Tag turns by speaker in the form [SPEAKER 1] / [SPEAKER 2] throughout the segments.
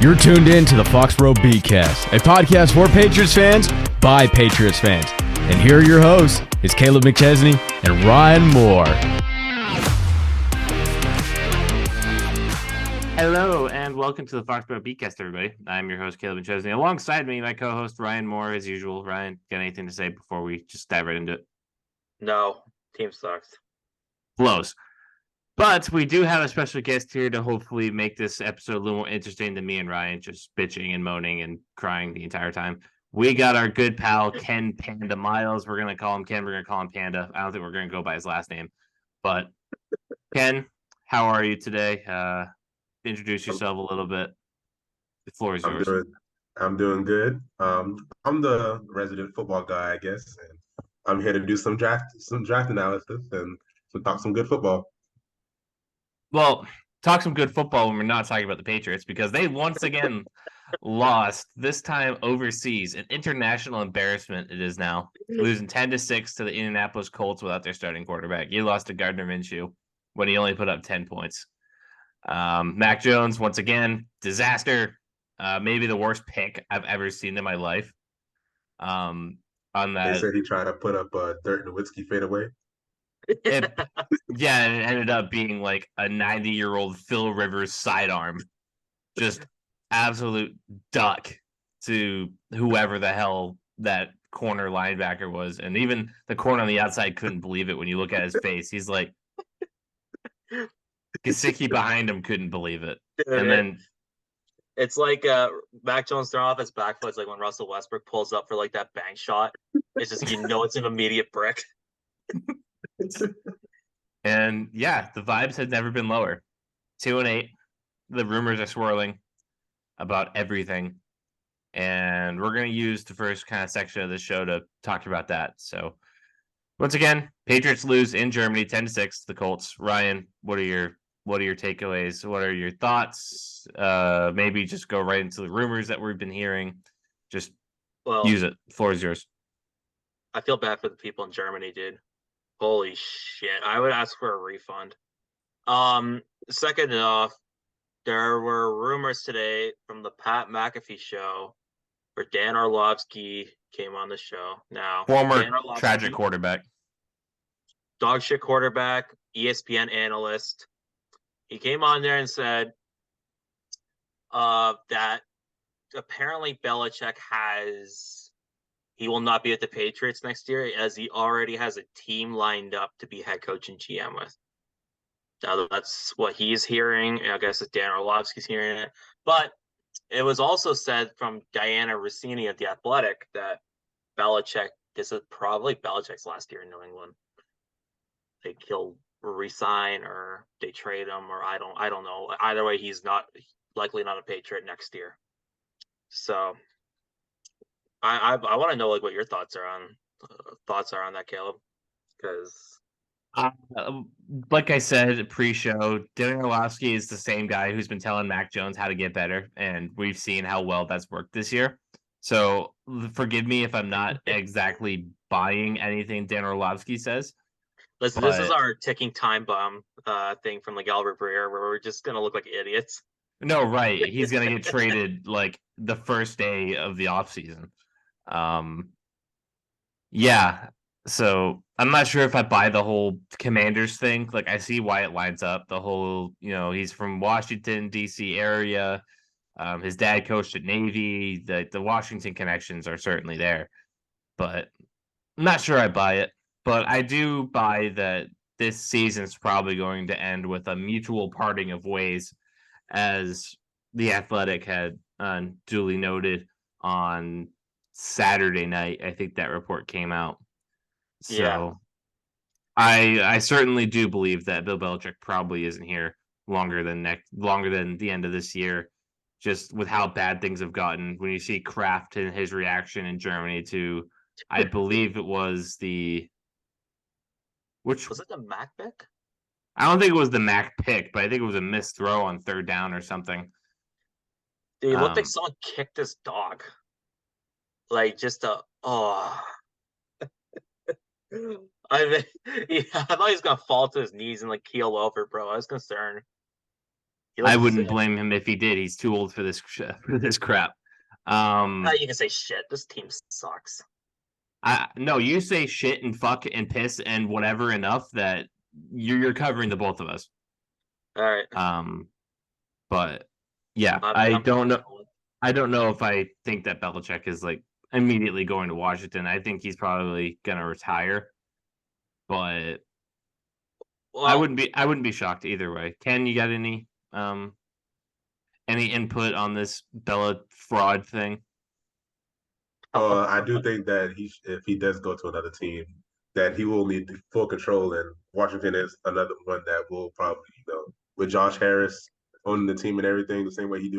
[SPEAKER 1] You're tuned in to the Foxboro BeatCast, a podcast for Patriots fans by Patriots fans. And here are your hosts, is Kaleb McChesney and Ryan Moore.
[SPEAKER 2] Hello and welcome to the Foxboro BeatCast, everybody. I'm your host, Kaleb McChesney. Alongside me, my co-host, Ryan Moore, as usual. Ryan, got anything to say before we just dive right into it?
[SPEAKER 3] No, team sucks.
[SPEAKER 2] Blows. But we do have a special guest here to hopefully make this episode a little more interesting than me and Ryan just bitching and moaning and crying the entire time. We got our good pal, Ken Panda Myles. We're going to call him Ken. We're going to call him Panda. I don't think we're going to go by his last name. But Ken, how are you today? Introduce yourself a little bit. The floor is yours.
[SPEAKER 4] I'm doing good. I'm the resident football guy, I guess, and I'm here to do some draft analysis and talk some good football.
[SPEAKER 2] Well, talk some good football when we're not talking about the Patriots because they once again lost, this time overseas. An international embarrassment it is now, losing 10-6 to the Indianapolis Colts without their starting quarterback. You lost to Gardner Minshew when he only put up 10 points. Mac Jones, once again, disaster. Maybe the worst pick I've ever seen in my life. On that,
[SPEAKER 4] they said he tried to put up a Dirk Nowitzki fadeaway.
[SPEAKER 2] and it ended up being like a 90-year-old Phil Rivers sidearm, just absolute duck to whoever the hell that corner linebacker was, and even the corner on the outside couldn't believe it when you look at his face. He's like, Gesicki behind him couldn't believe it.
[SPEAKER 3] Dude,
[SPEAKER 2] And then
[SPEAKER 3] it's like Mac Jones throwing off his back foot. It's like when Russell Westbrook pulls up for like that bank shot. It's just, it's an immediate brick.
[SPEAKER 2] And yeah, the vibes had never been lower. 2-8. The rumors are swirling about everything. And we're going to use the first kind of section of the show to talk about that. So once again, Patriots lose in Germany 10-6 to the Colts. Ryan, what are your takeaways? What are your thoughts? Maybe just go right into the rumors that we've been hearing. Just use it. The floor is yours.
[SPEAKER 3] I feel bad for the people in Germany, dude. Holy shit. I would ask for a refund. Second off, there were rumors today from the Pat McAfee show where Dan Orlovsky came on the show. Now,
[SPEAKER 2] former tragic quarterback.
[SPEAKER 3] Dog shit quarterback, ESPN analyst. He came on there and said that apparently Belichick he will not be at the Patriots next year as he already has a team lined up to be head coach and GM with. Now, that's what he's hearing. I guess Dan Orlovsky's hearing it. But it was also said from Diana Rossini at The Athletic that this is probably Belichick's last year in New England. He'll resign or they trade him, or I don't know. Either way, he's likely not a Patriot next year. So I want to know like what your thoughts are on that, Kaleb, because
[SPEAKER 2] like I said pre-show, Dan Orlovsky is the same guy who's been telling Mac Jones how to get better, and we've seen how well that's worked this year. So forgive me if I'm not exactly buying anything Dan Orlovsky says.
[SPEAKER 3] Listen, this is our ticking time bomb thing from like Albert Breer, where we're just gonna look like idiots.
[SPEAKER 2] No, right. He's gonna get traded like the first day of the offseason. Yeah. So I'm not sure if I buy the whole Commanders thing. Like I see why it lines up. The whole, he's from Washington, D.C. area. His dad coached at Navy. The Washington connections are certainly there. But I'm not sure I buy it. But I do buy that this season's probably going to end with a mutual parting of ways, as The Athletic had duly noted on Saturday night. I think that report came out. So yeah. I certainly do believe that Bill Belichick probably isn't here longer than the end of this year, just with how bad things have gotten. When you see Kraft and his reaction in Germany to, I believe it was
[SPEAKER 3] was it the Mac pick?
[SPEAKER 2] I don't think it was the Mac pick, but I think it was a missed throw on third down or something.
[SPEAKER 3] Dude, it looked like someone kicked his dog. Like just I thought he was gonna fall to his knees and like keel over, bro. I was concerned.
[SPEAKER 2] I wouldn't blame him if he did. He's too old for this crap.
[SPEAKER 3] You can say shit. This team sucks.
[SPEAKER 2] No, you say shit and fuck and piss and whatever enough that you're covering the both of us.
[SPEAKER 3] All right.
[SPEAKER 2] But yeah, I don't know. I don't know if I think that Belichick is like immediately going to Washington. I think he's probably gonna retire. But I wouldn't be shocked either way. Ken, you got any input on this Bella fraud thing?
[SPEAKER 4] I do think that if he does go to another team, that he will need full control, and Washington is another one that will probably, with Josh Harris owning the team and everything, the same way he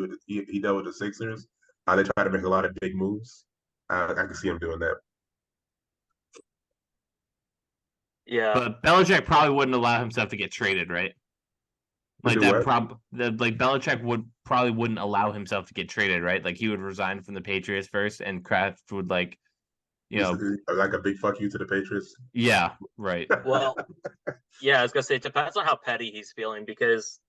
[SPEAKER 4] dealt with the Sixers. They try to make a lot of big moves. I can see him doing that.
[SPEAKER 3] Yeah,
[SPEAKER 2] but Belichick probably wouldn't allow himself to get traded, right? Like that Belichick wouldn't allow himself to get traded, right? Like he would resign from the Patriots first, and Kraft would like
[SPEAKER 4] a big fuck you to the Patriots.
[SPEAKER 2] Yeah, right.
[SPEAKER 3] Well, yeah, I was gonna say it depends on how petty he's feeling, because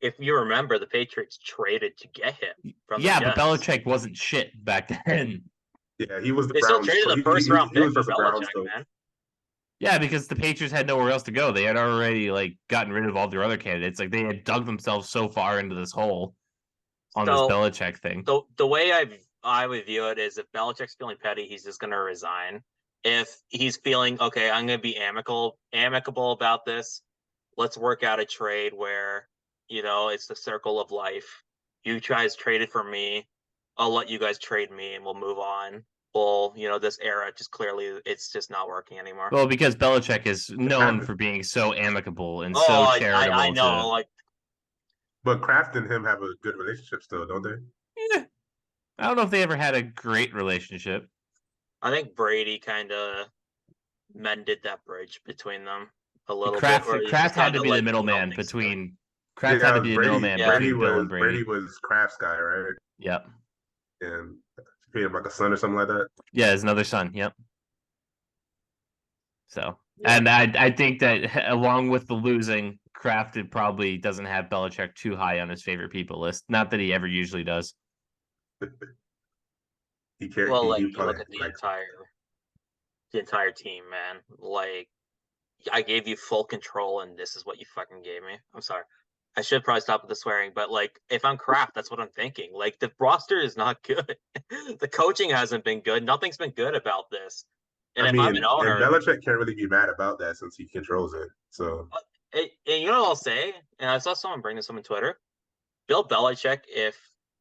[SPEAKER 3] if you remember, the Patriots traded to get him from
[SPEAKER 2] but Belichick wasn't shit back then.
[SPEAKER 4] Yeah, he was the
[SPEAKER 3] They
[SPEAKER 4] Browns.
[SPEAKER 3] still traded the first round pick for Belichick, man.
[SPEAKER 2] Yeah, because the Patriots had nowhere else to go. They had already gotten rid of all their other candidates. Like they had dug themselves so far into this hole on this Belichick thing.
[SPEAKER 3] The way I would view it is, if Belichick's feeling petty, he's just gonna resign. If he's feeling okay, I'm gonna be amicable about this. Let's work out a trade where, it's the circle of life. You guys traded for me. I'll let you guys trade me and we'll move on. Well, this era just clearly it's just not working anymore.
[SPEAKER 2] Well, because Belichick is known for being so amicable and so charitable.
[SPEAKER 3] I know,
[SPEAKER 4] but Kraft and him have a good relationship still, don't they?
[SPEAKER 2] Yeah. I don't know if they ever had a great relationship.
[SPEAKER 3] I think Brady kind of mended that bridge between them a little
[SPEAKER 2] bit.
[SPEAKER 3] Kraft
[SPEAKER 2] had to be the middleman between. Kraft had to be the middleman.
[SPEAKER 4] Brady was Kraft's guy, right?
[SPEAKER 2] Yep.
[SPEAKER 4] And paid him like a son or something like that.
[SPEAKER 2] Yeah, his another son. Yep. So, and I think that along with the losing, Kraft probably doesn't have Belichick too high on his favorite people list. Not that he ever usually does.
[SPEAKER 3] You look at the entire team, man. I gave you full control, and this is what you fucking gave me. I'm sorry. I should probably stop with the swearing, but if I'm Kraft, that's what I'm thinking. The roster is not good. The coaching hasn't been good. Nothing's been good about this. And I'm an owner,
[SPEAKER 4] and Belichick can't really be mad about that since he controls it. So,
[SPEAKER 3] and you know what I'll say? And I saw someone bring this up on Twitter. Bill Belichick, if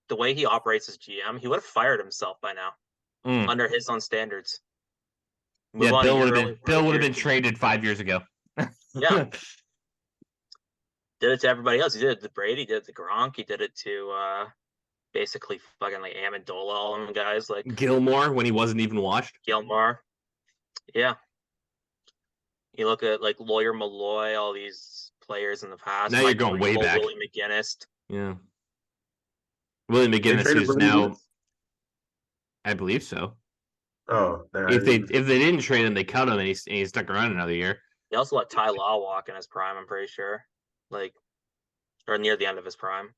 [SPEAKER 3] the way he operates as GM, he would have fired himself by now under his own standards.
[SPEAKER 2] Bill would have been traded 5 years ago.
[SPEAKER 3] Yeah. Did it to everybody else. He did it to Brady, did it to Gronk, he did it to basically fucking Amendola, all them guys
[SPEAKER 2] Gilmore when he wasn't even washed.
[SPEAKER 3] Gilmore. Yeah. You look at Lawyer Malloy, all these players in the past.
[SPEAKER 2] Now you're going way back.
[SPEAKER 3] Willie McGinnis.
[SPEAKER 2] Yeah. Willie McGinnis, who's now, I believe so.
[SPEAKER 4] Oh,
[SPEAKER 2] if they didn't trade him, they cut him, and he stuck around another year.
[SPEAKER 3] They also let Ty Law walk in his prime, I'm pretty sure, or near the end of his prime.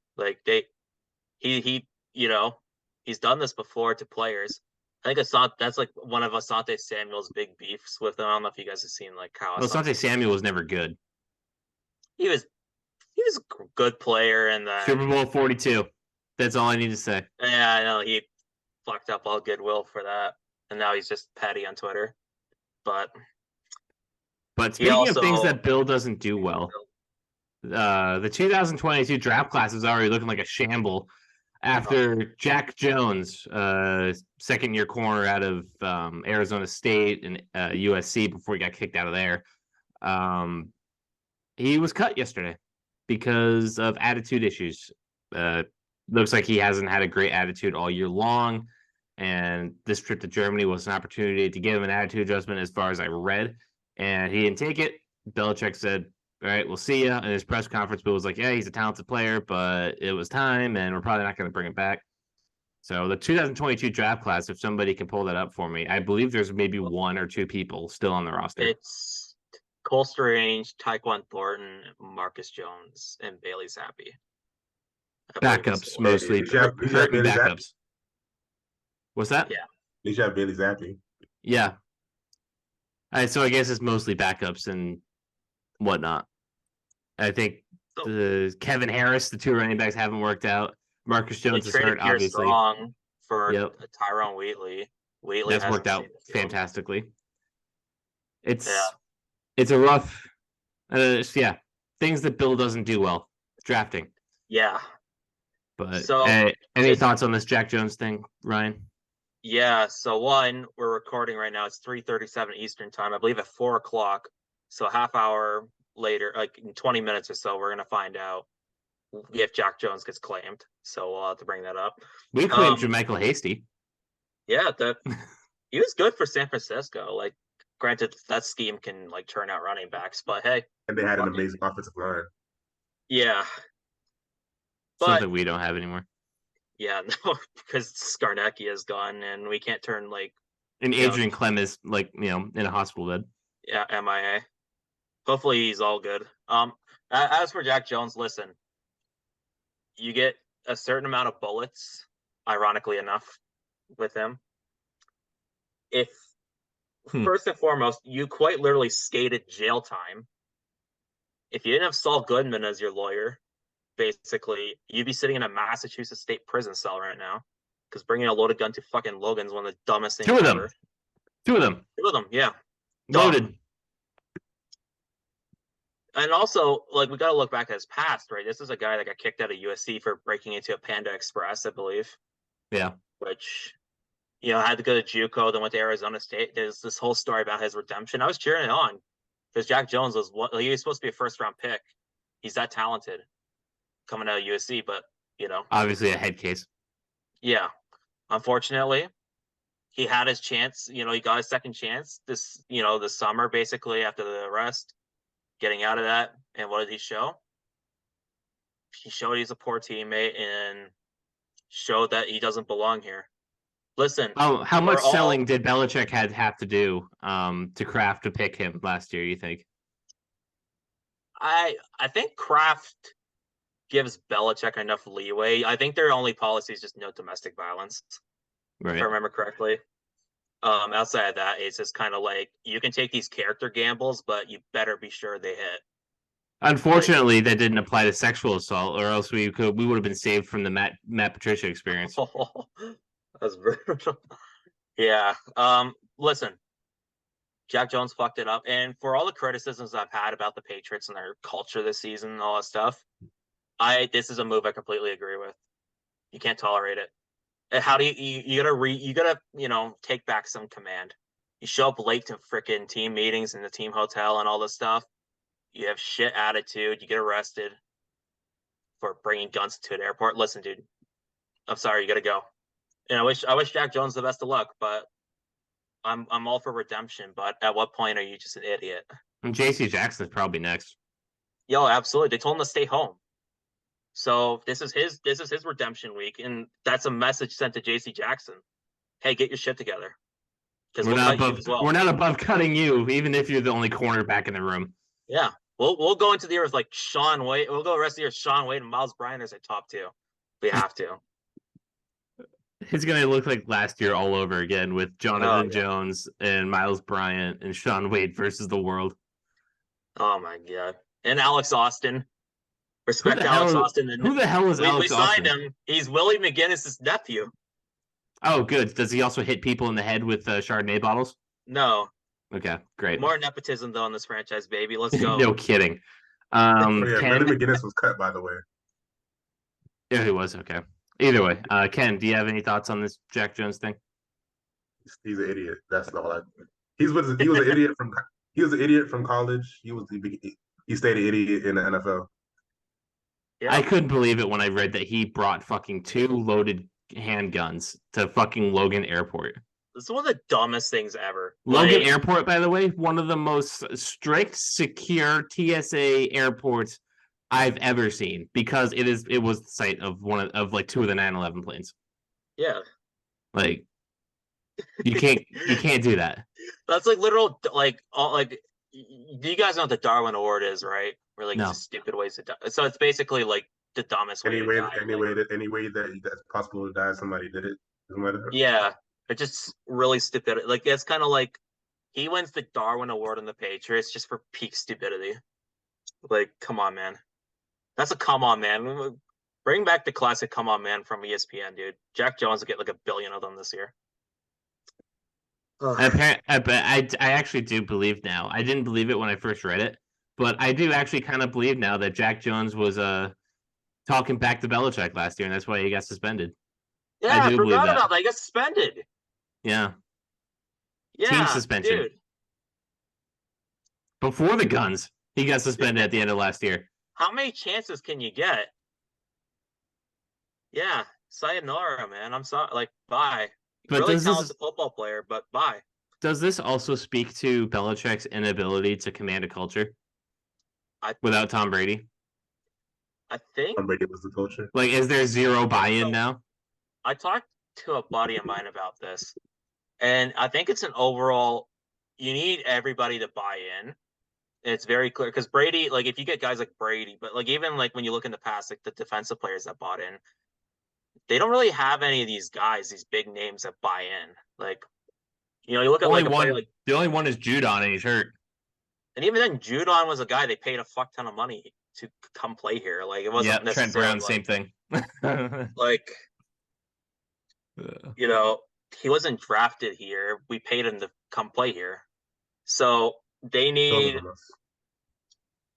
[SPEAKER 3] He's done this before to players. I think that's one of Asante Samuel's big beefs with him. I don't know if you guys have seen how
[SPEAKER 2] Asante Samuel was never good.
[SPEAKER 3] He was a good player in the
[SPEAKER 2] Super Bowl 42. That's all I need to say.
[SPEAKER 3] Yeah, I know he fucked up all goodwill for that, and now he's just petty on Twitter. But
[SPEAKER 2] speaking of things that Bill doesn't do well, the 2022 draft class is already looking like a shamble after Jack Jones, second-year corner out of Arizona State and USC before he got kicked out of there. He was cut yesterday because of attitude issues. Looks like he hasn't had a great attitude all year long, and this trip to Germany was an opportunity to give him an attitude adjustment as far as I read, and he didn't take it. Belichick said, all right, we'll see you. And his press conference, Bill was like, yeah, he's a talented player, but it was time, and we're probably not going to bring him back. So the 2022 draft class, if somebody can pull that up for me, I believe there's maybe one or two people still on the roster.
[SPEAKER 3] It's Cole Strange, Tyquan Thornton, Marcus Jones, and Bailey Zappi.
[SPEAKER 2] Backups mostly.
[SPEAKER 4] Did you have
[SPEAKER 2] Hurting
[SPEAKER 4] Bailey Zappi?
[SPEAKER 2] backups. What's that?
[SPEAKER 3] Yeah.
[SPEAKER 4] Did you have Bailey Zappi?
[SPEAKER 2] Yeah. All right, so I guess it's mostly backups and whatnot. I think the Kevin Harris, the two running backs haven't worked out. Marcus Jones is hurt,
[SPEAKER 3] Pierre
[SPEAKER 2] obviously.
[SPEAKER 3] Strong for Tyrone Wheatley.
[SPEAKER 2] That's worked out fantastically. It's a rough, things that Bill doesn't do well. Drafting.
[SPEAKER 3] Yeah.
[SPEAKER 2] But any thoughts on this Jack Jones thing, Ryan?
[SPEAKER 3] Yeah. So one, we're recording right now. It's 3:37 Eastern time. I believe at 4:00. So a half hour later, like in 20 minutes or so, we're gonna find out if Jack Jones gets claimed. So we'll have to bring that up.
[SPEAKER 2] We claimed Jermichael Hasty.
[SPEAKER 3] Yeah, he was good for San Francisco. Like, granted, that scheme can like turn out running backs, but hey.
[SPEAKER 4] And they had an amazing offensive line.
[SPEAKER 3] Yeah.
[SPEAKER 2] Something we don't have anymore.
[SPEAKER 3] Yeah, no, because Skarnecki is gone, and we can't turn like.
[SPEAKER 2] And Adrian Clem is in a hospital bed.
[SPEAKER 3] Yeah, MIA. Hopefully he's all good. As for Jack Jones, listen, you get a certain amount of bullets, ironically enough, with him. If first and foremost, you quite literally skated jail time. If you didn't have Saul Goodman as your lawyer, basically, you'd be sitting in a Massachusetts state prison cell right now. Because bringing a loaded gun to fucking Logan's one of the dumbest things ever.
[SPEAKER 2] Two of them,
[SPEAKER 3] yeah.
[SPEAKER 2] Loaded.
[SPEAKER 3] Dumb. And also, like, we got to look back at his past, right? This is a guy that got kicked out of USC for breaking into a Panda Express, I believe.
[SPEAKER 2] Yeah.
[SPEAKER 3] Which, had to go to JUCO, then went to Arizona State. There's this whole story about his redemption. I was cheering it on because Jack Jones he was supposed to be a first-round pick. He's that talented coming out of USC, but,
[SPEAKER 2] obviously a head case.
[SPEAKER 3] Yeah. Unfortunately, he had his chance. He got his second chance this summer, basically, after the arrest. Getting out of that, and what did he show? He showed he's a poor teammate and showed that he doesn't belong here. Listen,
[SPEAKER 2] how much selling did Belichick have to do to Kraft to pick him last year? You think?
[SPEAKER 3] I think Kraft gives Belichick enough leeway. I think their only policy is just no domestic violence,
[SPEAKER 2] right?
[SPEAKER 3] If I remember correctly. Outside of that, it's just kind of like you can take these character gambles, but you better be sure they hit.
[SPEAKER 2] Unfortunately, that didn't apply to sexual assault, or else we would have been saved from the Matt Patricia experience.
[SPEAKER 3] That's brutal. Yeah. Listen, Jack Jones fucked it up, and for all the criticisms I've had about the Patriots and their culture this season and all that stuff, this is a move I completely agree with. You can't tolerate it. How do you gotta take back some command. You show up late to freaking team meetings in the team hotel and all this stuff. You have shit attitude. You get arrested for bringing guns to an airport. Listen, dude, I'm sorry. You gotta go. And I wish Jack Jones the best of luck, but I'm all for redemption. But at what point are you just an idiot?
[SPEAKER 2] And J.C. Jackson's probably next.
[SPEAKER 3] Yo, absolutely. They told him to stay home. So this is his redemption week, and that's a message sent to J.C. Jackson. Hey, get your shit together. Because
[SPEAKER 2] we're not above cutting you, even if you're the only cornerback in the room.
[SPEAKER 3] Yeah, we'll go into the year with like Sean Wade. We'll go the rest of the year with Sean Wade and Myles Bryant as our top two. We have to.
[SPEAKER 2] It's gonna look like last year all over again with Jonathan Jones and Myles Bryant and Sean Wade versus the world.
[SPEAKER 3] Oh my god! And Alex Austin. Respect Alex Austin.
[SPEAKER 2] Who the hell is Alex Austin?
[SPEAKER 3] We signed him. He's Willie McGinnis' nephew.
[SPEAKER 2] Oh, good. Does he also hit people in the head with Chardonnay bottles?
[SPEAKER 3] No.
[SPEAKER 2] Okay, great.
[SPEAKER 3] More nepotism, though, in this franchise, baby. Let's go.
[SPEAKER 2] No kidding.
[SPEAKER 4] Willie McGinnis was cut, by the way.
[SPEAKER 2] Yeah, he was. Okay. Either way, Ken, do you have any thoughts on this Jack Jones thing?
[SPEAKER 4] He's an idiot. That's all. He was an idiot from college. He stayed an idiot in the NFL.
[SPEAKER 2] Yeah. I couldn't believe it when I read that he brought fucking 2 loaded handguns to fucking Logan Airport.
[SPEAKER 3] This is one of the dumbest things ever.
[SPEAKER 2] Logan Airport, by the way, one of the most strict, secure TSA airports I've ever seen because it was the site of 2 of the 9/11 planes.
[SPEAKER 3] Yeah.
[SPEAKER 2] Like you can't do that.
[SPEAKER 3] That's like literal do you guys know what the Darwin Award is, right? Really,
[SPEAKER 2] no.
[SPEAKER 3] Stupid ways to die. So it's basically like the dumbest way to die.
[SPEAKER 4] Any way that's possible to die, somebody did it.
[SPEAKER 3] Yeah, it's just really stupid. Like it's kind of like he wins the Darwin Award on the Patriots just for peak stupidity. Like, come on, man. That's a come on, man. Bring back the classic come on, man from ESPN, dude. Jack Jones will get like 1 billion of them this year.
[SPEAKER 2] I actually do believe now. I didn't believe it when I first read it, but I do actually kind of believe now that Jack Jones was talking back to Belichick last year, and that's why he got suspended.
[SPEAKER 3] Yeah, I forgot about that. He got suspended.
[SPEAKER 2] Yeah.
[SPEAKER 3] Yeah,
[SPEAKER 2] team suspension.
[SPEAKER 3] Dude.
[SPEAKER 2] Before the guns, he got suspended at the end of last year.
[SPEAKER 3] How many chances can you get? Yeah, sayonara, man. I'm sorry. Like, bye. But really talented football player, but bye.
[SPEAKER 2] Does this also speak to Belichick's inability to command a culture without Tom Brady?
[SPEAKER 3] I think
[SPEAKER 4] Tom Brady was the culture.
[SPEAKER 2] Like, is there zero buy-in now?
[SPEAKER 3] I talked to a buddy of mine about this, and I think it's an overall. You need everybody to buy in. It's very clear because Brady, like, if you get guys like Brady, but like even like when you look in the past, like the defensive players that bought in, they don't really have any of these guys, these big names that buy in. Like, you know, you look at
[SPEAKER 2] only one. The only one is Judon, and he's hurt.
[SPEAKER 3] And even then, Judon was a guy they paid a fuck ton of money to come play here. Like, it wasn't necessarily
[SPEAKER 2] Trent Brown, same thing.
[SPEAKER 3] Like, you know, he wasn't drafted here. We paid him to come play here, so they needed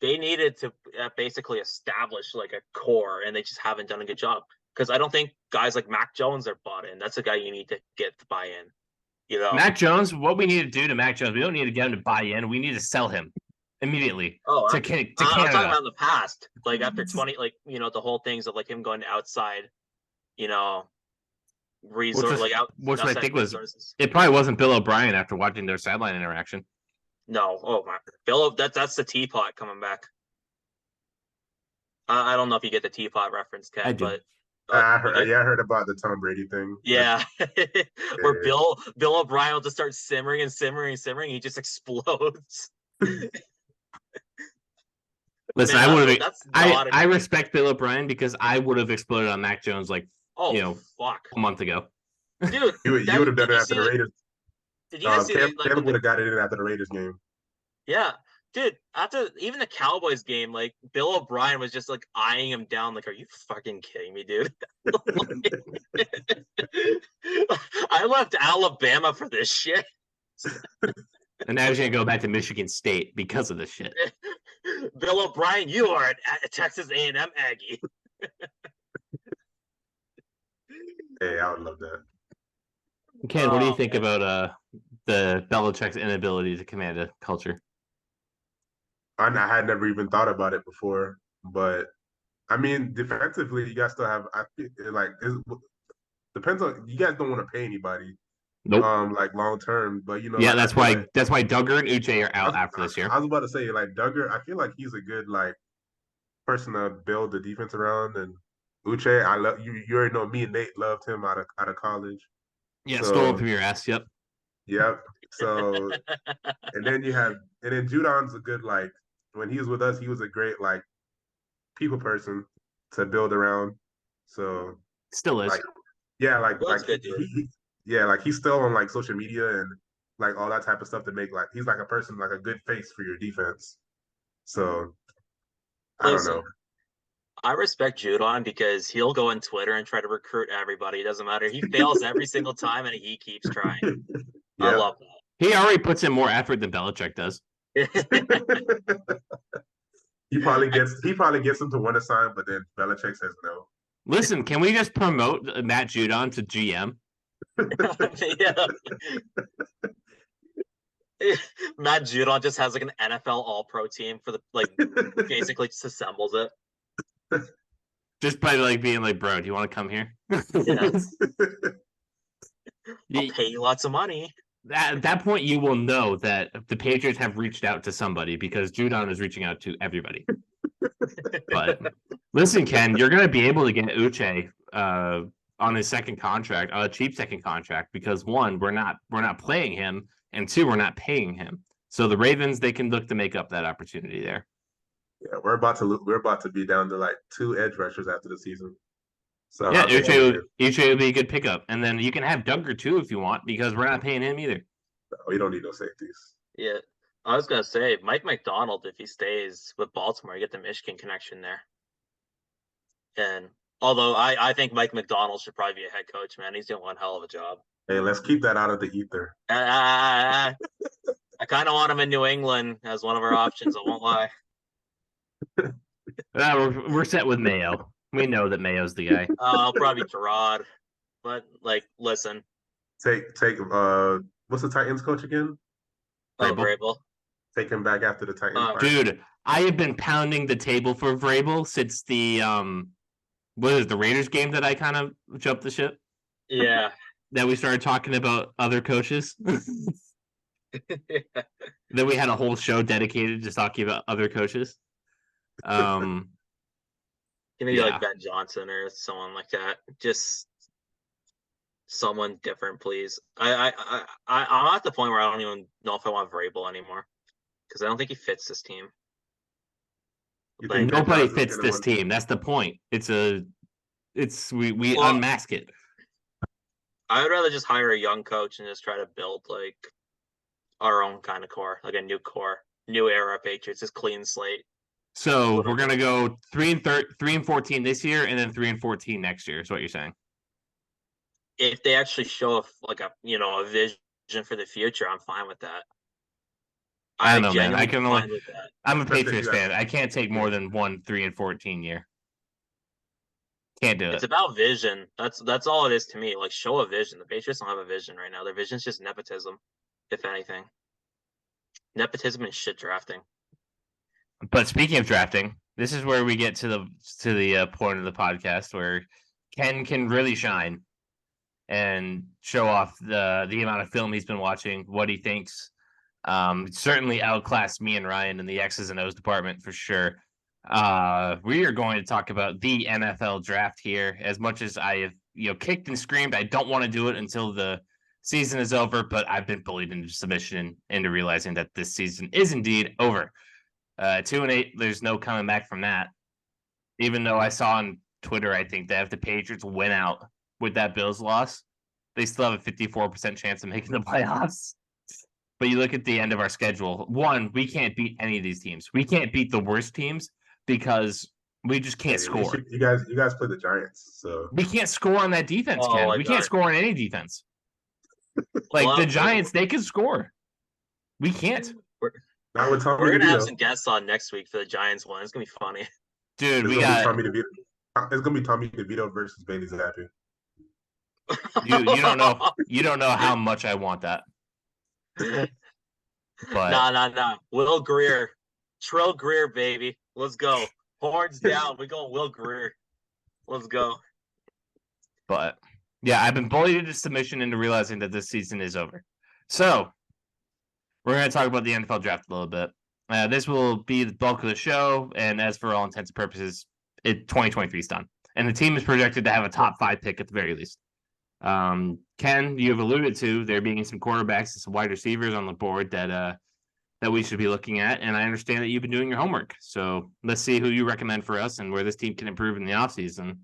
[SPEAKER 3] to basically establish like a core, and they just haven't done a good job. Because I don't think guys like Mac Jones are bought in. That's a guy you need to get to buy in. You know,
[SPEAKER 2] Mac Jones. What we need to do to Mac Jones, we don't need to get him to buy in. We need to sell him immediately.
[SPEAKER 3] To
[SPEAKER 2] Canada.
[SPEAKER 3] I'm talking about in the past, like after 20, like, you know, the whole things of like him going to outside, you know, resort,
[SPEAKER 2] which I think resources. It probably wasn't Bill O'Brien after watching their sideline interaction.
[SPEAKER 3] No, oh my, Bill, that's the teapot coming back. I don't know if you get the teapot reference, Ken, but
[SPEAKER 4] I heard about the Tom Brady thing.
[SPEAKER 3] Yeah, where Bill O'Brien will just start simmering and simmering and simmering. He just explodes.
[SPEAKER 2] Listen, I respect Bill O'Brien because I would have exploded on Mac Jones a month ago.
[SPEAKER 3] Dude,
[SPEAKER 4] you would have done it after the Raiders.
[SPEAKER 3] Did you guys see
[SPEAKER 4] Caleb would have got it in after the Raiders game.
[SPEAKER 3] Yeah. Dude, after even the Cowboys game, like Bill O'Brien was just like eyeing him down, like, are you fucking kidding me, dude? I left Alabama for this shit.
[SPEAKER 2] And now he's gonna go back to Michigan State because of this shit.
[SPEAKER 3] Bill O'Brien, you are a Texas A&M Aggie.
[SPEAKER 4] Hey, I would love that.
[SPEAKER 2] Ken, what do you think about the Belichick's inability to command a culture?
[SPEAKER 4] I had never even thought about it before, but I mean, defensively, you guys still have. I feel like it depends on. You guys don't want to pay anybody, like long term. But you know,
[SPEAKER 2] yeah, that's why Duggar and Uche are out after this year.
[SPEAKER 4] I was about to say, like Duggar, I feel like he's a good like person to build the defense around, and Uche, I love you. You already know me and Nate loved him out of college.
[SPEAKER 2] Yeah, stole him from your ass. Yep.
[SPEAKER 4] So, and then Judon's a good like. When he was with us, he was a great like people person to build around. So
[SPEAKER 2] still is.
[SPEAKER 4] He's still on like social media and like all that type of stuff to make like he's like a person like a good face for your defense. So I don't know.
[SPEAKER 3] I respect Judon because he'll go on Twitter and try to recruit everybody. It doesn't matter. He fails every single time and he keeps trying. I love that.
[SPEAKER 2] He already puts in more effort than Belichick does.
[SPEAKER 4] He probably gets him to want to sign, but then Belichick says no.
[SPEAKER 2] Listen, can we just promote Matt Judon to GM?
[SPEAKER 3] Yeah. Matt Judon just has like an NFL All-Pro team for the basically just assembles it.
[SPEAKER 2] Just by like being like, bro, do you want to come here?
[SPEAKER 3] I'll pay you lots of money.
[SPEAKER 2] At that point, you will know that the Patriots have reached out to somebody because Judon is reaching out to everybody. But listen, Ken, you're going to be able to get Uche on his second contract, a cheap second contract, because one, we're not playing him, and two, we're not paying him. So the Ravens, they can look to make up that opportunity there.
[SPEAKER 4] Yeah, we're about to be down to like 2 edge rushers after the season. So
[SPEAKER 2] Yeah,
[SPEAKER 4] I'll take him again.
[SPEAKER 2] Uche would be a good pickup. And then you can have Dunker too if you want, because we're not paying him either.
[SPEAKER 4] We don't need no safeties.
[SPEAKER 3] Yeah. I was gonna say Mike McDonald, if he stays with Baltimore, you get the Michigan connection there. And although I think Mike McDonald should probably be a head coach, man. He's doing one hell of a job.
[SPEAKER 4] Hey, let's keep that out of the ether.
[SPEAKER 3] I kind of want him in New England as one of our options. I won't lie.
[SPEAKER 2] We're set with Mayo. We know that Mayo's the guy.
[SPEAKER 3] I'll probably Gerard, but like, listen.
[SPEAKER 4] Take what's the Titans coach again?
[SPEAKER 3] Vrabel.
[SPEAKER 4] Take him back after the Titans.
[SPEAKER 2] Dude, I have been pounding the table for Vrabel since the the Raiders game that I kind of jumped the ship.
[SPEAKER 3] Yeah.
[SPEAKER 2] That we started talking about other coaches. Then we had a whole show dedicated to talking about other coaches.
[SPEAKER 3] Maybe like Ben Johnson or someone like that. Just someone different, please. I'm at the point where I don't even know if I want Vrabel anymore because I don't think he fits this team.
[SPEAKER 2] Like, nobody fits this team. That's the point. We unmask it.
[SPEAKER 3] I would rather just hire a young coach and just try to build like our own kind of core, like a new era Patriots, just clean slate.
[SPEAKER 2] So we're gonna go 3-14 this year, and then 3-14 next year. Is what you're saying?
[SPEAKER 3] If they actually show a vision for the future, I'm fine with that.
[SPEAKER 2] I don't know, man. I'm a Patriots fan. I can't take more than 3-14 year. Can't do it.
[SPEAKER 3] It's about vision. That's all it is to me. Like, show a vision. The Patriots don't have a vision right now. Their vision is just nepotism, if anything. Nepotism and shit drafting.
[SPEAKER 2] But speaking of drafting, this is where we get to the point of the podcast where Ken can really shine and show off the amount of film he's been watching, what he thinks. Certainly outclassed me and Ryan in the X's and O's department for sure. We are going to talk about the NFL draft here. As much as I have kicked and screamed, I don't want to do it until the season is over, but I've been bullied into submission into realizing that this season is indeed over. 2-8, there's no coming back from that. Even though I saw on Twitter, I think that if the Patriots win out with that Bills loss, they still have a 54% chance of making the playoffs. But you look at the end of our schedule. One, we can't beat any of these teams. We can't beat the worst teams because we just can't score.
[SPEAKER 4] You guys play the Giants, so
[SPEAKER 2] we can't score on that defense, Ken. We can't score on any defense. Like the Giants, they can score. We can't.
[SPEAKER 3] We're gonna have some guests on next week for the Giants one. It's gonna be funny,
[SPEAKER 2] dude.
[SPEAKER 4] It's gonna be Tommy DeVito versus Bailey Zappi.
[SPEAKER 2] You don't know. You don't know how much I want that.
[SPEAKER 3] But nah. Will Greer, Trill Greer, baby. Let's go. Horns down. We're going Will Greer. Let's go.
[SPEAKER 2] But yeah, I've been bullied into submission into realizing that this season is over. So we're going to talk about the NFL draft a little bit. This will be the bulk of the show, and as for all intents and purposes, 2023 is done. And the team is projected to have a top 5 pick at the very least. Ken, you have alluded to there being some quarterbacks and some wide receivers on the board that we should be looking at, and I understand that you've been doing your homework. So let's see who you recommend for us and where this team can improve in the offseason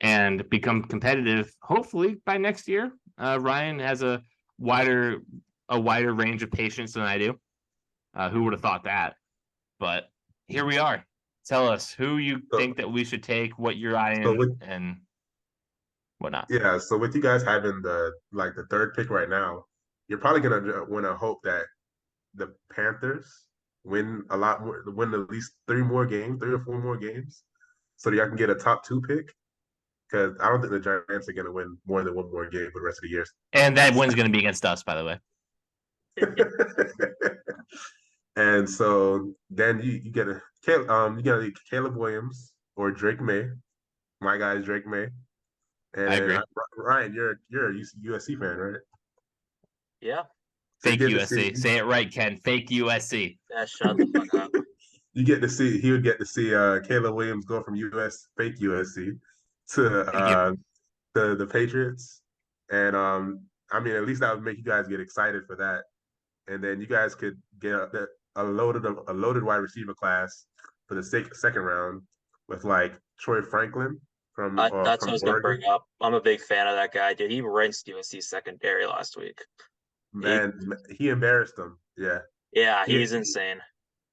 [SPEAKER 2] and become competitive, hopefully, by next year. Ryan has a wider range of patience than I do. Who would have thought that? But here we are. Tell us who you think that we should take, what you're eyeing, and whatnot.
[SPEAKER 4] Yeah, so with you guys having the third pick right now, you're probably gonna want to hope that the Panthers win at least 3 or 4 more games, so that y'all can get a top 2 pick. Because I don't think the Giants are gonna win more than 1 more game for the rest of the year.
[SPEAKER 2] And that win's gonna be against us, by the way.
[SPEAKER 4] And so then you get Kaleb Williams or Drake May. My guy is Drake May. And
[SPEAKER 2] I agree.
[SPEAKER 4] Ryan, you're a USC fan, right?
[SPEAKER 3] Yeah.
[SPEAKER 2] Fake USC. Say it right, Ken. Fake USC.
[SPEAKER 3] Yeah, shut the fuck up.
[SPEAKER 4] He would get to see Kaleb Williams go from fake USC to the Patriots. And I mean, at least that would make you guys get excited for that. And then you guys could get a loaded wide receiver class for the second round with like Troy Franklin
[SPEAKER 3] That's what I
[SPEAKER 4] from
[SPEAKER 3] was gonna
[SPEAKER 4] Oregon.
[SPEAKER 3] bring up. I'm a big fan of that guy, dude. He rinsed USC secondary last week.
[SPEAKER 4] Man, he embarrassed them. Yeah,
[SPEAKER 3] Yeah,
[SPEAKER 4] he
[SPEAKER 3] he's insane.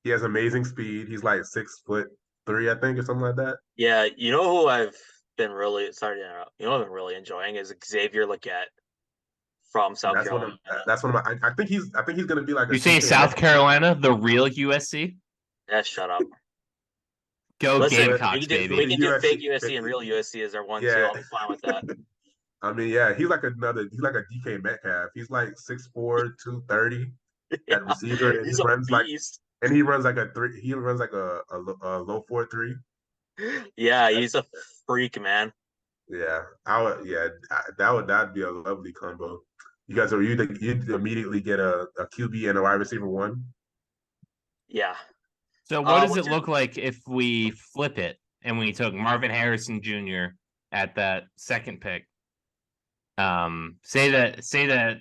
[SPEAKER 4] he has amazing speed. He's like 6'3", I think, or something like that.
[SPEAKER 3] Yeah, you know who I've been really sorry to interrupt. You know what I've been really enjoying is Xavier Legette from South
[SPEAKER 4] That's one of
[SPEAKER 3] Carolina.
[SPEAKER 4] my. I think he's gonna be like a
[SPEAKER 2] You say
[SPEAKER 4] DK
[SPEAKER 2] South
[SPEAKER 4] Metcalf.
[SPEAKER 2] Carolina, the real USC?
[SPEAKER 3] Yeah, shut up.
[SPEAKER 2] Go
[SPEAKER 3] Listen,
[SPEAKER 2] Gamecocks, baby.
[SPEAKER 3] we can do fake
[SPEAKER 4] USC,
[SPEAKER 3] USC and real USC as our 1-2.
[SPEAKER 4] yeah.
[SPEAKER 3] I'll be fine with that.
[SPEAKER 4] I mean, yeah, he's like a DK Metcalf. He's like 6'4", 230
[SPEAKER 3] Yeah,
[SPEAKER 4] at receiver, and
[SPEAKER 3] he's a beast.
[SPEAKER 4] he runs like a three. He runs like a low 4.3.
[SPEAKER 3] Yeah, he's a freak, man.
[SPEAKER 4] Yeah, that'd be a lovely combo. You guys are you'd immediately get a QB and a wide receiver one.
[SPEAKER 3] Yeah.
[SPEAKER 2] So what does
[SPEAKER 3] what's
[SPEAKER 2] it look like if we flip it and we took Marvin Harrison Jr. at that second pick? Say that.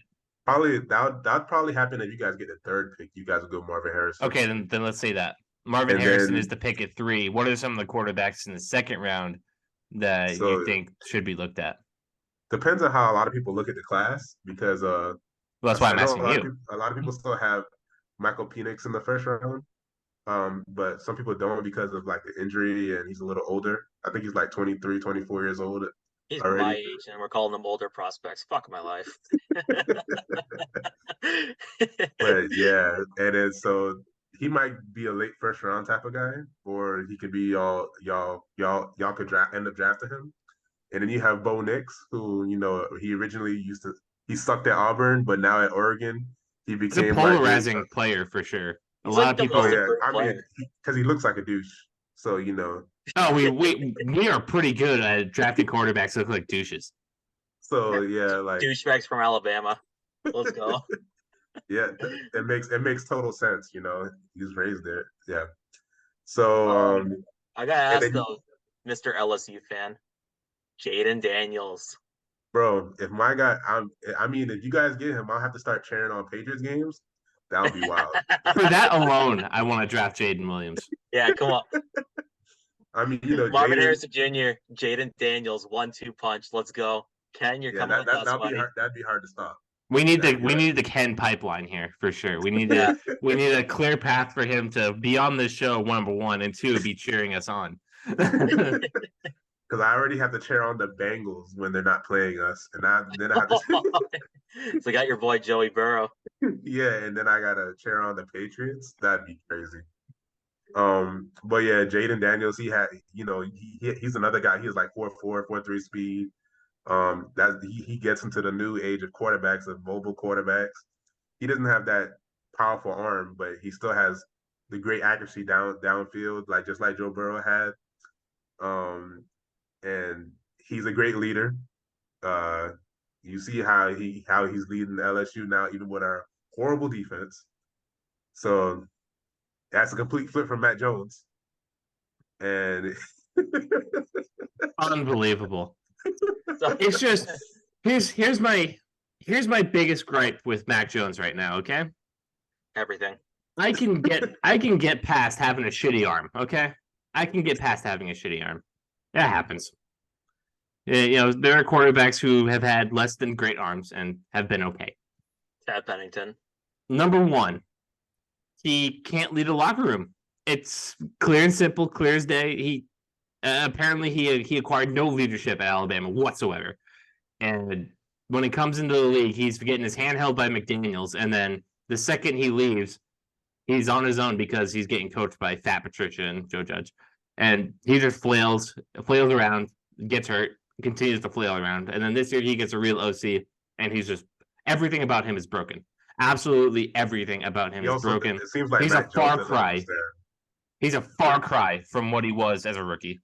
[SPEAKER 4] Probably that'd probably happen if you guys get the third pick. You guys would go Marvin Harrison.
[SPEAKER 2] Okay, then let's say that Marvin
[SPEAKER 4] And
[SPEAKER 2] Harrison
[SPEAKER 4] then-
[SPEAKER 2] is the pick at 3. What are some of the quarterbacks in the second round that
[SPEAKER 4] So-
[SPEAKER 2] you think should be looked at?
[SPEAKER 4] Depends on how a lot of people look at the class because
[SPEAKER 2] Well, that's why I'm
[SPEAKER 4] I know
[SPEAKER 2] asking you.
[SPEAKER 4] a lot of people still have Michael Penix in the first round. But some people don't because of like the injury and he's a little older. I think he's like 23, 24 years old.
[SPEAKER 3] He's
[SPEAKER 4] already.
[SPEAKER 3] my age, and we're calling them older prospects. Fuck my life.
[SPEAKER 4] But yeah, and then so he might be a late first round type of guy, or he could be y'all could end up drafting him. And then you have Bo Nix, who he originally he sucked at Auburn, but now at Oregon he
[SPEAKER 2] He's a
[SPEAKER 4] became
[SPEAKER 2] polarizing player for sure.
[SPEAKER 3] He's
[SPEAKER 2] a lot
[SPEAKER 3] like
[SPEAKER 2] of
[SPEAKER 3] the
[SPEAKER 2] people.
[SPEAKER 3] most-
[SPEAKER 4] yeah, I mean,
[SPEAKER 3] player.
[SPEAKER 4] because he looks like a douche. So
[SPEAKER 2] Oh, we are pretty good at drafting quarterbacks that look like douches.
[SPEAKER 4] so yeah, like
[SPEAKER 3] douchebags from Alabama. Let's go.
[SPEAKER 4] yeah, it makes total sense. He was raised there. Yeah. So
[SPEAKER 3] I gotta ask
[SPEAKER 4] then-
[SPEAKER 3] though, Mr. LSU fan, Jaden Daniels.
[SPEAKER 4] bro, if my guy, I mean, if you guys get him, I'll have to start cheering on Patriots games. That would be wild.
[SPEAKER 2] For that alone, I want to draft Jaden Williams.
[SPEAKER 3] Yeah, come on.
[SPEAKER 4] I mean,
[SPEAKER 3] Marvin
[SPEAKER 4] Jaden-
[SPEAKER 3] Harrison Jr., Jaden Daniels, 1-2 punch. Let's go. Ken, you're coming with us,
[SPEAKER 4] that'd be
[SPEAKER 3] buddy.
[SPEAKER 4] hard. That'd be hard to stop.
[SPEAKER 2] We need
[SPEAKER 4] Yeah.
[SPEAKER 2] the Ken pipeline here for sure. We need a clear path for him to be on this show, number 1, and 2, be cheering us on.
[SPEAKER 4] Because I already have to cheer on the Bengals when they're not playing us, and then I have to.
[SPEAKER 3] So got your boy Joey Burrow.
[SPEAKER 4] Yeah, and then I gotta cheer on the Patriots. That'd be crazy. But yeah, Jaden Daniels, he's another guy. He's like 4.4, 4.3 speed. That he gets into the new age of quarterbacks, of mobile quarterbacks. He doesn't have that powerful arm, but he still has the great accuracy downfield, just like Joe Burrow had. And he's a great leader. You see how he's leading the LSU now, even with our horrible defense. So that's a complete flip from Matt Jones. And
[SPEAKER 2] Unbelievable. It's just here's my biggest gripe with Mac Jones right now, okay?
[SPEAKER 3] Everything.
[SPEAKER 2] I can get past having a shitty arm, okay? I can get past having a shitty arm. That happens. There are quarterbacks who have had less than great arms and have been okay.
[SPEAKER 3] Tad Pennington.
[SPEAKER 2] Number 1, he can't lead a locker room. It's clear and simple, clear as day. He apparently he acquired no leadership at Alabama whatsoever. And when it comes into the league, he's getting his hand held by McDaniels. And then the second he leaves, he's on his own because he's getting coached by Fat Patricia and Joe Judge. And he just flails around, gets hurt, continues to flail around. And then this year he gets a real OC, and he's just everything about him is broken. Absolutely everything about him is broken.
[SPEAKER 4] It seems like
[SPEAKER 2] He's
[SPEAKER 4] Matt
[SPEAKER 2] a far
[SPEAKER 4] Jones
[SPEAKER 2] cry.
[SPEAKER 4] is there.
[SPEAKER 2] He's a far cry from what he was as a rookie.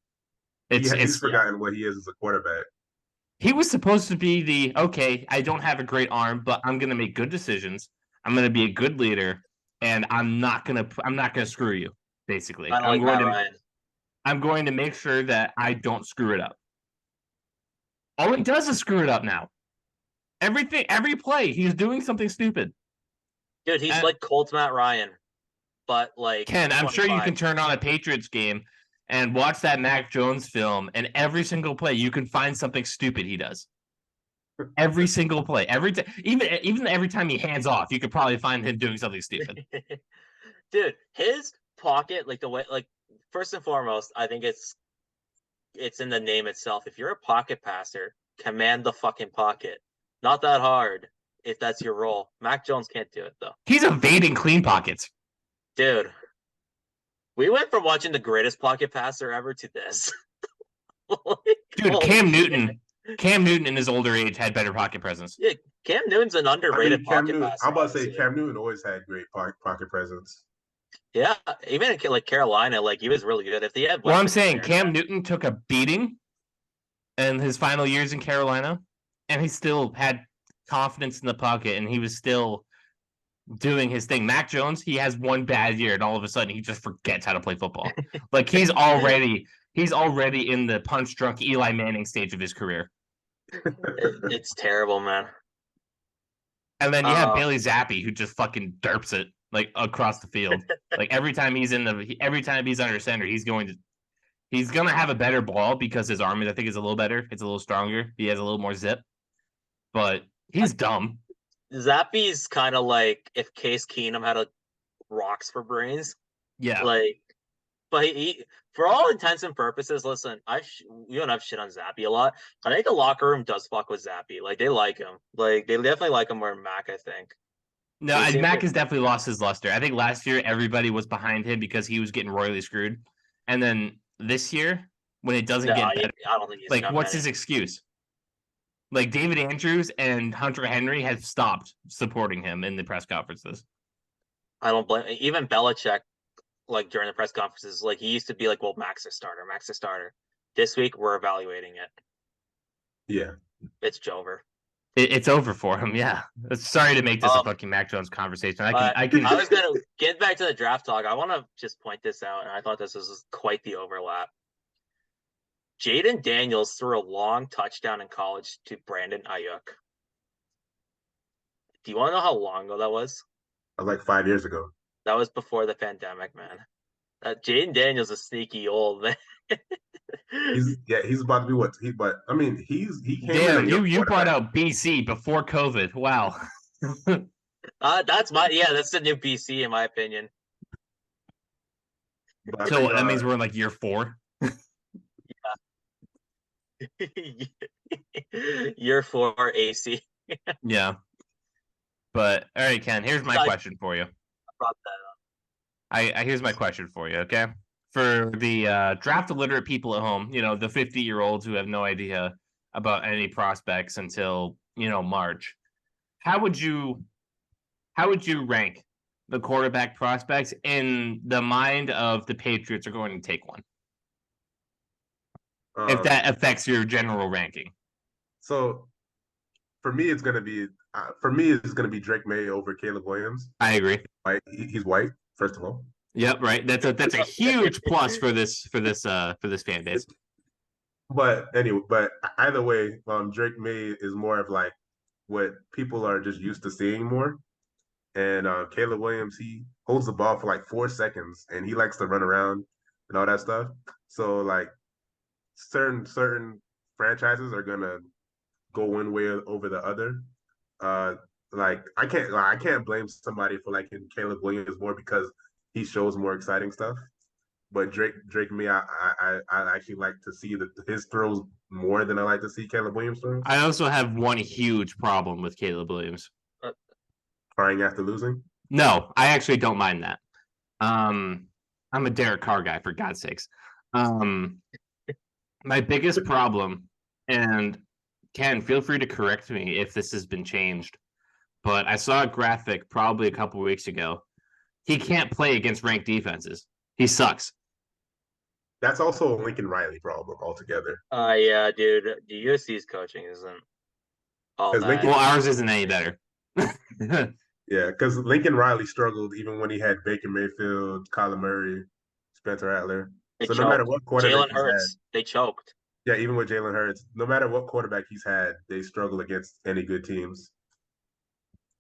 [SPEAKER 4] He's forgotten what he is as a quarterback.
[SPEAKER 2] He was supposed to be I don't have a great arm, but I'm going to make good decisions. I'm going to be a good leader, and I'm not going to screw you, basically. I'm going to make sure that I don't screw it up. All he does is screw it up now. Every play, he's doing something stupid.
[SPEAKER 3] Dude, he's like Colts Matt Ryan. but like
[SPEAKER 2] Ken, I'm sure you can
[SPEAKER 3] 25.
[SPEAKER 2] turn on a Patriots game and watch that Mac Jones film, and every single play you can find something stupid he does. Every single play, even every time he hands off, you could probably find him doing something stupid.
[SPEAKER 3] Dude, his pocket, like the way, like first and foremost, I think it's in the name itself. If you're a pocket passer, command the fucking pocket. Not that hard if that's your role. Mac Jones can't do it though.
[SPEAKER 2] He's evading clean pockets.
[SPEAKER 3] Dude, we went from watching the greatest pocket passer ever to this. Like,
[SPEAKER 2] Dude, Cam Newton in his older age had better pocket presence.
[SPEAKER 3] Yeah, Cam Newton's an underrated pocket passer.
[SPEAKER 4] I'm about to say Cam Newton always had great pocket presence.
[SPEAKER 3] Yeah, even in like Carolina, like he was really good. If they had,
[SPEAKER 2] well, I'm saying Cam Newton took a beating in his final years in Carolina, and he still had confidence in the pocket, and he was still doing his thing. Mac Jones, he has one bad year, and all of a sudden he just forgets how to play football. Like he's already in the punch drunk Eli Manning stage of his career.
[SPEAKER 3] It's terrible, man.
[SPEAKER 2] And then you have Bailey Zappi, who just fucking derps it like across the field. Like every time he's under center, he's gonna have a better ball because his arm I think is a little better. It's a little stronger. He has a little more zip, but he's dumb.
[SPEAKER 3] Zappi's kind of like if Case Keenum had rocks for brains.
[SPEAKER 2] Yeah.
[SPEAKER 3] Like, but he, for all intents and purposes, listen, you don't have shit on Zappy a lot. I think the locker room does fuck with Zappy. Like they like him. Like they definitely like him more than Mac, I think.
[SPEAKER 2] No, Mac has definitely lost his luster. I think last year everybody was behind him because he was getting royally screwed. And then this year, when it doesn't get better,
[SPEAKER 3] I don't think he's
[SPEAKER 2] like what's his excuse? Like David Andrews and Hunter Henry have stopped supporting him in the press conferences.
[SPEAKER 3] I don't blame even Belichick. Like during the press conferences, like he used to be like, "Well, Mac's a starter. Mac's a starter." This week we're evaluating it.
[SPEAKER 4] Yeah,
[SPEAKER 3] it's over.
[SPEAKER 2] It's over for him. Yeah. Sorry to make this a fucking Mac Jones conversation. I
[SPEAKER 3] was gonna get back to the draft talk. I want to just point this out, and I thought this was quite the overlap. Jaden Daniels threw a long touchdown in college to Brandon Ayuk. Do you want to know how long ago that was?
[SPEAKER 4] Like 5 years ago.
[SPEAKER 3] That was before the pandemic, man. Jaden Daniels is sneaky old, man.
[SPEAKER 4] he's about to be what he. But I mean, he came.
[SPEAKER 2] Damn, you brought out BC before COVID. Wow.
[SPEAKER 3] That's the new BC in my opinion.
[SPEAKER 2] But, so that means we're in like year 4.
[SPEAKER 3] Yeah. Year 4 AC.
[SPEAKER 2] Yeah. But all right, Ken. Here's my question for you.
[SPEAKER 3] Brought that up.
[SPEAKER 2] Here's my question for you, okay? For the draft illiterate people at home, the 50-year-olds who have no idea about any prospects until, March. How would you rank the quarterback prospects in the mind of the Patriots are going to take one? If that affects your general ranking.
[SPEAKER 4] So for me it's gonna be Drake May over Caleb Williams.
[SPEAKER 2] I agree.
[SPEAKER 4] He's white, first of all.
[SPEAKER 2] Yep, right. That's a huge plus for this fan base.
[SPEAKER 4] But anyway, either way, Drake May is more of like what people are just used to seeing more. And Caleb Williams, he holds the ball for like 4 seconds and he likes to run around and all that stuff. So like certain franchises are gonna go one way over the other. Like I can't blame somebody for liking Caleb Williams more because he shows more exciting stuff. But Drake May, I actually like to see his throws more than I like to see Caleb Williams throws.
[SPEAKER 2] I also have one huge problem with Caleb Williams.
[SPEAKER 4] Crying after losing?
[SPEAKER 2] No, I actually don't mind that. I'm a Derek Carr guy, for God's sakes. My biggest problem, and Ken, feel free to correct me if this has been changed, but I saw a graphic probably a couple weeks ago. He can't play against ranked defenses. He sucks.
[SPEAKER 4] That's also a Lincoln Riley problem altogether.
[SPEAKER 3] Yeah, dude. The USC's coaching isn't all that.
[SPEAKER 2] Well, ours isn't any better.
[SPEAKER 4] Yeah, because Lincoln Riley struggled even when he had Baker Mayfield, Kyler Murray, Spencer Rattler. No matter what quarterback
[SPEAKER 3] Jalen Hurts, they choked.
[SPEAKER 4] Yeah, even with Jalen Hurts, no matter what quarterback he's had, they struggle against any good teams.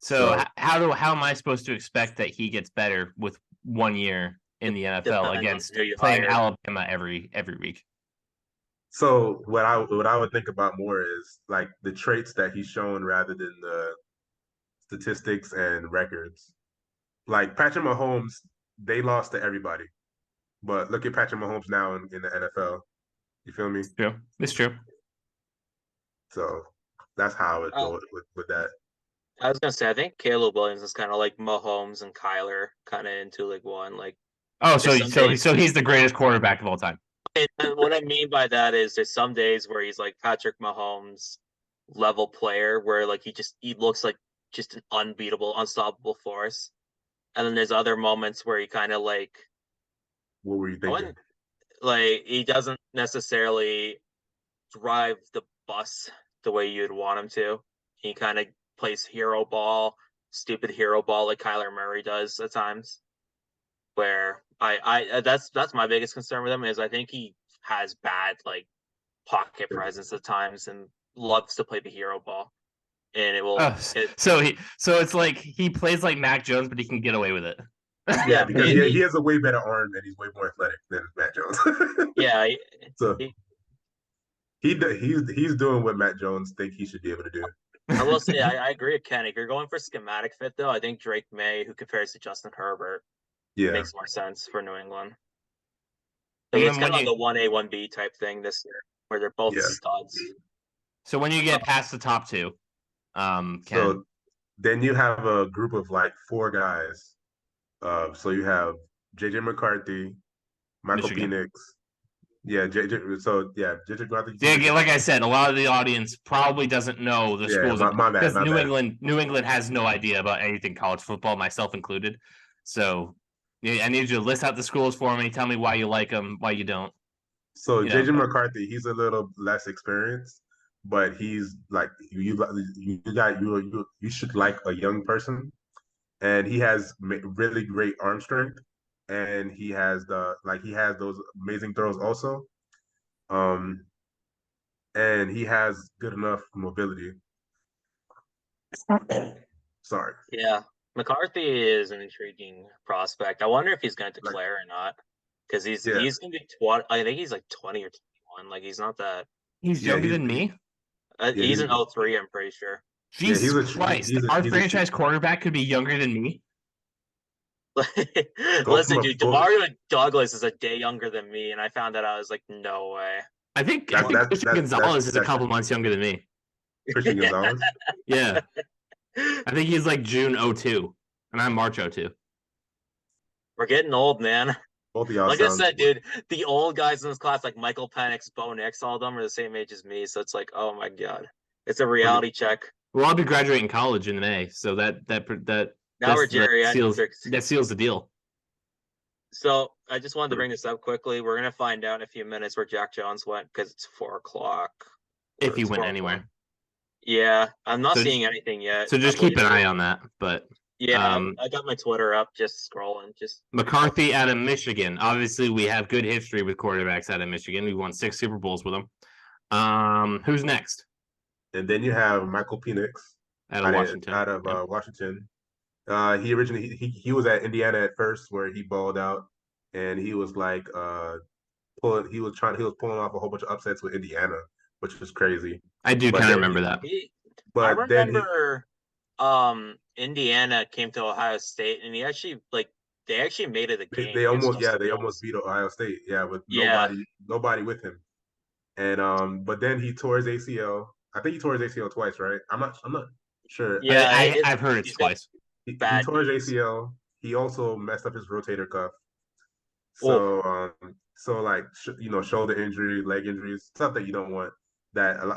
[SPEAKER 2] So how am I supposed to expect that he gets better with 1 year in the NFL
[SPEAKER 3] Depends on
[SPEAKER 2] against
[SPEAKER 3] who you
[SPEAKER 2] playing
[SPEAKER 3] hire.
[SPEAKER 2] Alabama every week.
[SPEAKER 4] So what I would think about more is like the traits that he's shown rather than the statistics and records. Like Patrick Mahomes, they lost to everybody. But look at Patrick Mahomes now in the NFL. You feel me?
[SPEAKER 2] True. It's true.
[SPEAKER 4] So that's how I would
[SPEAKER 3] Oh.
[SPEAKER 4] go with that.
[SPEAKER 3] I was gonna say I think Caleb Williams is kind of like Mahomes and Kyler, kind of into like one. Like,
[SPEAKER 2] Oh, so
[SPEAKER 3] there's some
[SPEAKER 2] so he's the greatest quarterback of all time.
[SPEAKER 3] and what I mean by that is there's some days where he's like Patrick Mahomes level player, where like he looks like just an unbeatable, unstoppable force, and then there's other moments where he kind of like
[SPEAKER 4] What were you
[SPEAKER 3] I
[SPEAKER 4] thinking?
[SPEAKER 3] wouldn't like he doesn't necessarily drive the bus the way you'd want him to. He kind of plays hero ball, stupid hero ball like Kyler Murray does at times. Where I that's my biggest concern with him is I think he has bad like pocket presence at times and loves to play the hero ball. And it will
[SPEAKER 2] so it's like he plays like Mac Jones, but he can get away with it.
[SPEAKER 4] Yeah, because he has a way better arm and he's way more athletic than Matt Jones.
[SPEAKER 3] Yeah,
[SPEAKER 4] so he's doing what Matt Jones think he should be able to do.
[SPEAKER 3] I will say I agree with Ken. If you're going for schematic fit though, I think Drake May, who compares to Justin Herbert, makes more sense for New England. Like, it's kind of like a 1A, 1B type thing this year, where they're both studs.
[SPEAKER 2] So when you get past the top two, Ken.
[SPEAKER 4] So then you have a group of like 4 guys. So you have JJ McCarthy, Michael Penix. Yeah, JJ McCarthy.
[SPEAKER 2] Yeah, like I said, a lot of the audience probably doesn't know the schools.
[SPEAKER 4] My bad.
[SPEAKER 2] New England has no idea about anything college football, myself included. So I need you to list out the schools for me. Tell me why you like them, why you don't.
[SPEAKER 4] So JJ McCarthy, he's a little less experienced, but he's like you should like a young person, and he has really great arm strength, and he has those amazing throws also, and he has good enough mobility. Sorry.
[SPEAKER 3] Yeah, McCarthy is an intriguing prospect. I wonder if he's going to declare or not, because he's going to be 20. I think he's like 20 or 21. Like he's not that.
[SPEAKER 2] He's younger than me.
[SPEAKER 3] He's an 03, I'm pretty sure.
[SPEAKER 2] Jesus Christ! Our franchise quarterback could be younger than me.
[SPEAKER 3] Listen, dude, Demario Douglas is a day younger than me, and I found that I was like, no way.
[SPEAKER 2] I think Christian Gonzalez is a couple months younger than me.
[SPEAKER 4] Christian Gonzalez?
[SPEAKER 2] Yeah. I think he's like June 02, and I'm March 02.
[SPEAKER 3] We're getting old, man.
[SPEAKER 4] Both of y'all
[SPEAKER 3] like I said, dude, the old guys in this class, like Michael Penix, Bo Nix, all of them are the same age as me. So it's like, oh my god, it's a reality check.
[SPEAKER 2] Well, I'll be graduating college in May, so that
[SPEAKER 3] now we're
[SPEAKER 2] geriatrics. That seals the deal.
[SPEAKER 3] So I just wanted to bring this up quickly. We're gonna find out in a few minutes where Jack Jones went because it's 4:00.
[SPEAKER 2] If he went anywhere.
[SPEAKER 3] Yeah, I'm not seeing anything yet.
[SPEAKER 2] So just keep an eye on that. But
[SPEAKER 3] yeah, I got my Twitter up, just scrolling. Just
[SPEAKER 2] McCarthy out of Michigan. Obviously, we have good history with quarterbacks out of Michigan. We won 6 Super Bowls with them. Who's next?
[SPEAKER 4] And then you have Michael Penix
[SPEAKER 2] out of Washington.
[SPEAKER 4] Washington. He originally he was at Indiana at first, where he balled out, and he was like he was pulling off a whole bunch of upsets with Indiana, which was crazy.
[SPEAKER 2] I do kind of remember that.
[SPEAKER 3] I remember Indiana came to Ohio State, and they actually made it a game.
[SPEAKER 4] They almost beat Ohio State, with nobody with him. And but then he tore his ACL. I think he tore his ACL twice, right? I'm not sure.
[SPEAKER 2] Yeah, I've heard it twice.
[SPEAKER 4] He tore his ACL. He also messed up his rotator cuff. So shoulder injury, leg injuries, stuff that you don't want.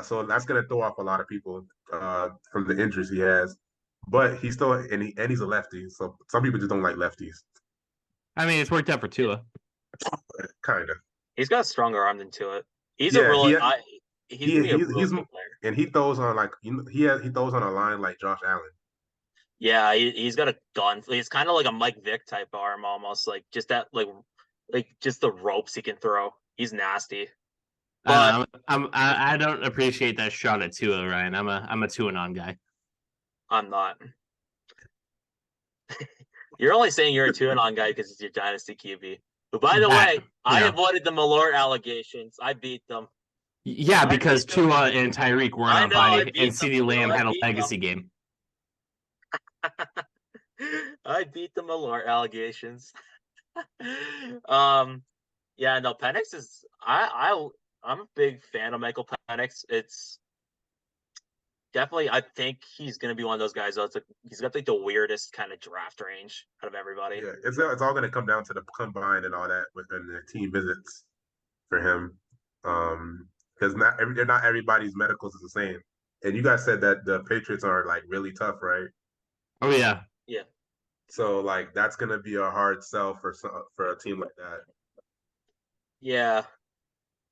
[SPEAKER 4] So that's gonna throw off a lot of people from the injuries he has. But he's still he's a lefty, so some people just don't like lefties.
[SPEAKER 2] I mean, it's worked out for Tua.
[SPEAKER 4] Kind of.
[SPEAKER 3] He's got a stronger arm than Tua. He's a really he's a really good player.
[SPEAKER 4] And he throws on he throws on a line like Josh Allen.
[SPEAKER 3] Yeah, he's got a gun. He's kind of like a Mike Vick type arm, almost like just that like just the ropes he can throw. He's nasty.
[SPEAKER 2] But I don't appreciate that shot at Tua, Ryan. I'm a Tua non guy.
[SPEAKER 3] I'm not. You're only saying you're a 2-on guy because it's your dynasty QB. But by the way, I avoided the Malort allegations. I beat them.
[SPEAKER 2] Yeah, because Tua and Tyreek weren't on bye, and CeeDee Lamb had a legacy game.
[SPEAKER 3] I beat the Malort allegations. Yeah, no, Penix is I'm a big fan of Michael Penix. It's definitely, I think he's going to be one of those guys. He's got like the weirdest kind of draft range out of everybody.
[SPEAKER 4] Yeah, it's all going to come down to the combine and all that within the team visits for him, because not everybody's medicals is the same. And you guys said that the Patriots are like really tough, right?
[SPEAKER 2] Oh yeah,
[SPEAKER 3] yeah.
[SPEAKER 4] So like that's going to be a hard sell for a team like that.
[SPEAKER 3] Yeah,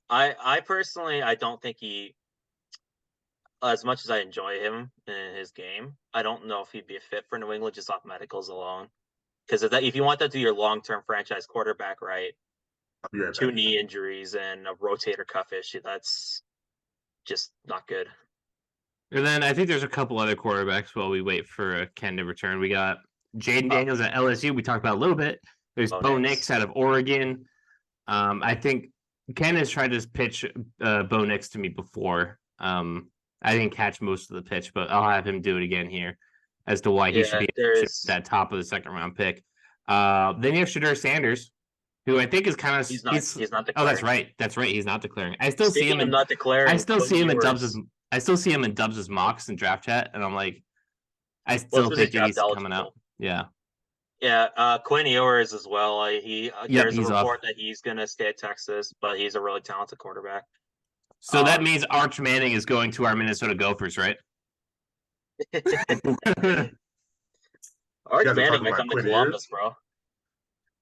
[SPEAKER 3] I personally I don't think he, as much as I enjoy him in his game, I don't know if he'd be a fit for New England just off medicals alone. Because if you want that to be your long-term franchise quarterback, right? 2 knee injuries and a rotator cuff issue, that's just not good.
[SPEAKER 2] And then I think there's a couple other quarterbacks while we wait for Ken to return. We got Jaden Daniels at LSU. We talked about a little bit. There's Bo Nix out of Oregon. I think Ken has tried to pitch Bo Nix to me before. I didn't catch most of the pitch, but I'll have him do it again here as to why he should be that top of the second round pick. Then you have Shedeur Sanders, who I think is kind of
[SPEAKER 3] he's not declaring.
[SPEAKER 2] Oh, that's right. He's not declaring. I still see him
[SPEAKER 3] not declaring.
[SPEAKER 2] I still see him in Dubs' mocks and draft chat, and I'm like, I still think he's coming out. Yeah.
[SPEAKER 3] Yeah, Quinn Ewers as well. There's a report that he's going to stay at Texas, but he's a really talented quarterback.
[SPEAKER 2] So that means Arch Manning is going to our Minnesota Gophers, right?
[SPEAKER 3] Arch Manning might come to Columbus, bro.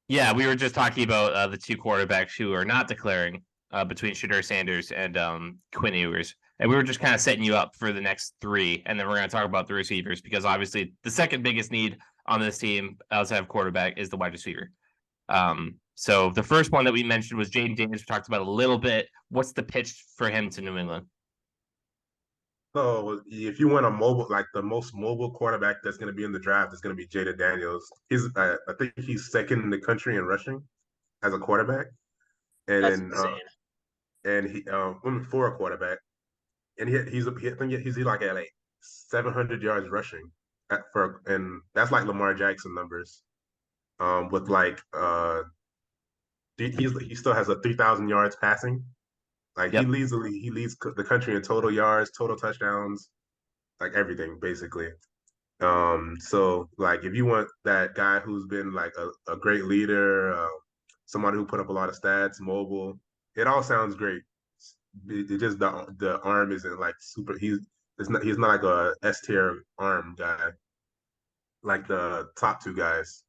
[SPEAKER 2] Yeah, we were just talking about the two quarterbacks who are not declaring between Shedeur Sanders and Quinn Ewers. And we were just kind of setting you up for the next three. And then we're going to talk about the receivers because obviously the second biggest need on this team outside of quarterback is the wide receiver. So the first one that we mentioned was Jaden Daniels. We talked about a little bit. What's the pitch for him to New England?
[SPEAKER 4] So if you want a mobile, like the most mobile quarterback that's going to be in the draft is going to be Jaden Daniels. I think he's second in the country in rushing as a quarterback, and
[SPEAKER 3] that's insane.
[SPEAKER 4] And he for a quarterback, and he's like at like 700 yards rushing and that's like Lamar Jackson numbers, with like he still has a 3,000 yards passing. Like he leads the country in total yards, total touchdowns, like everything basically. So like if you want that guy who's been like a great leader, somebody who put up a lot of stats, mobile, it all sounds great. It just the arm isn't like super. He's not like a S tier arm guy, like the top two guys.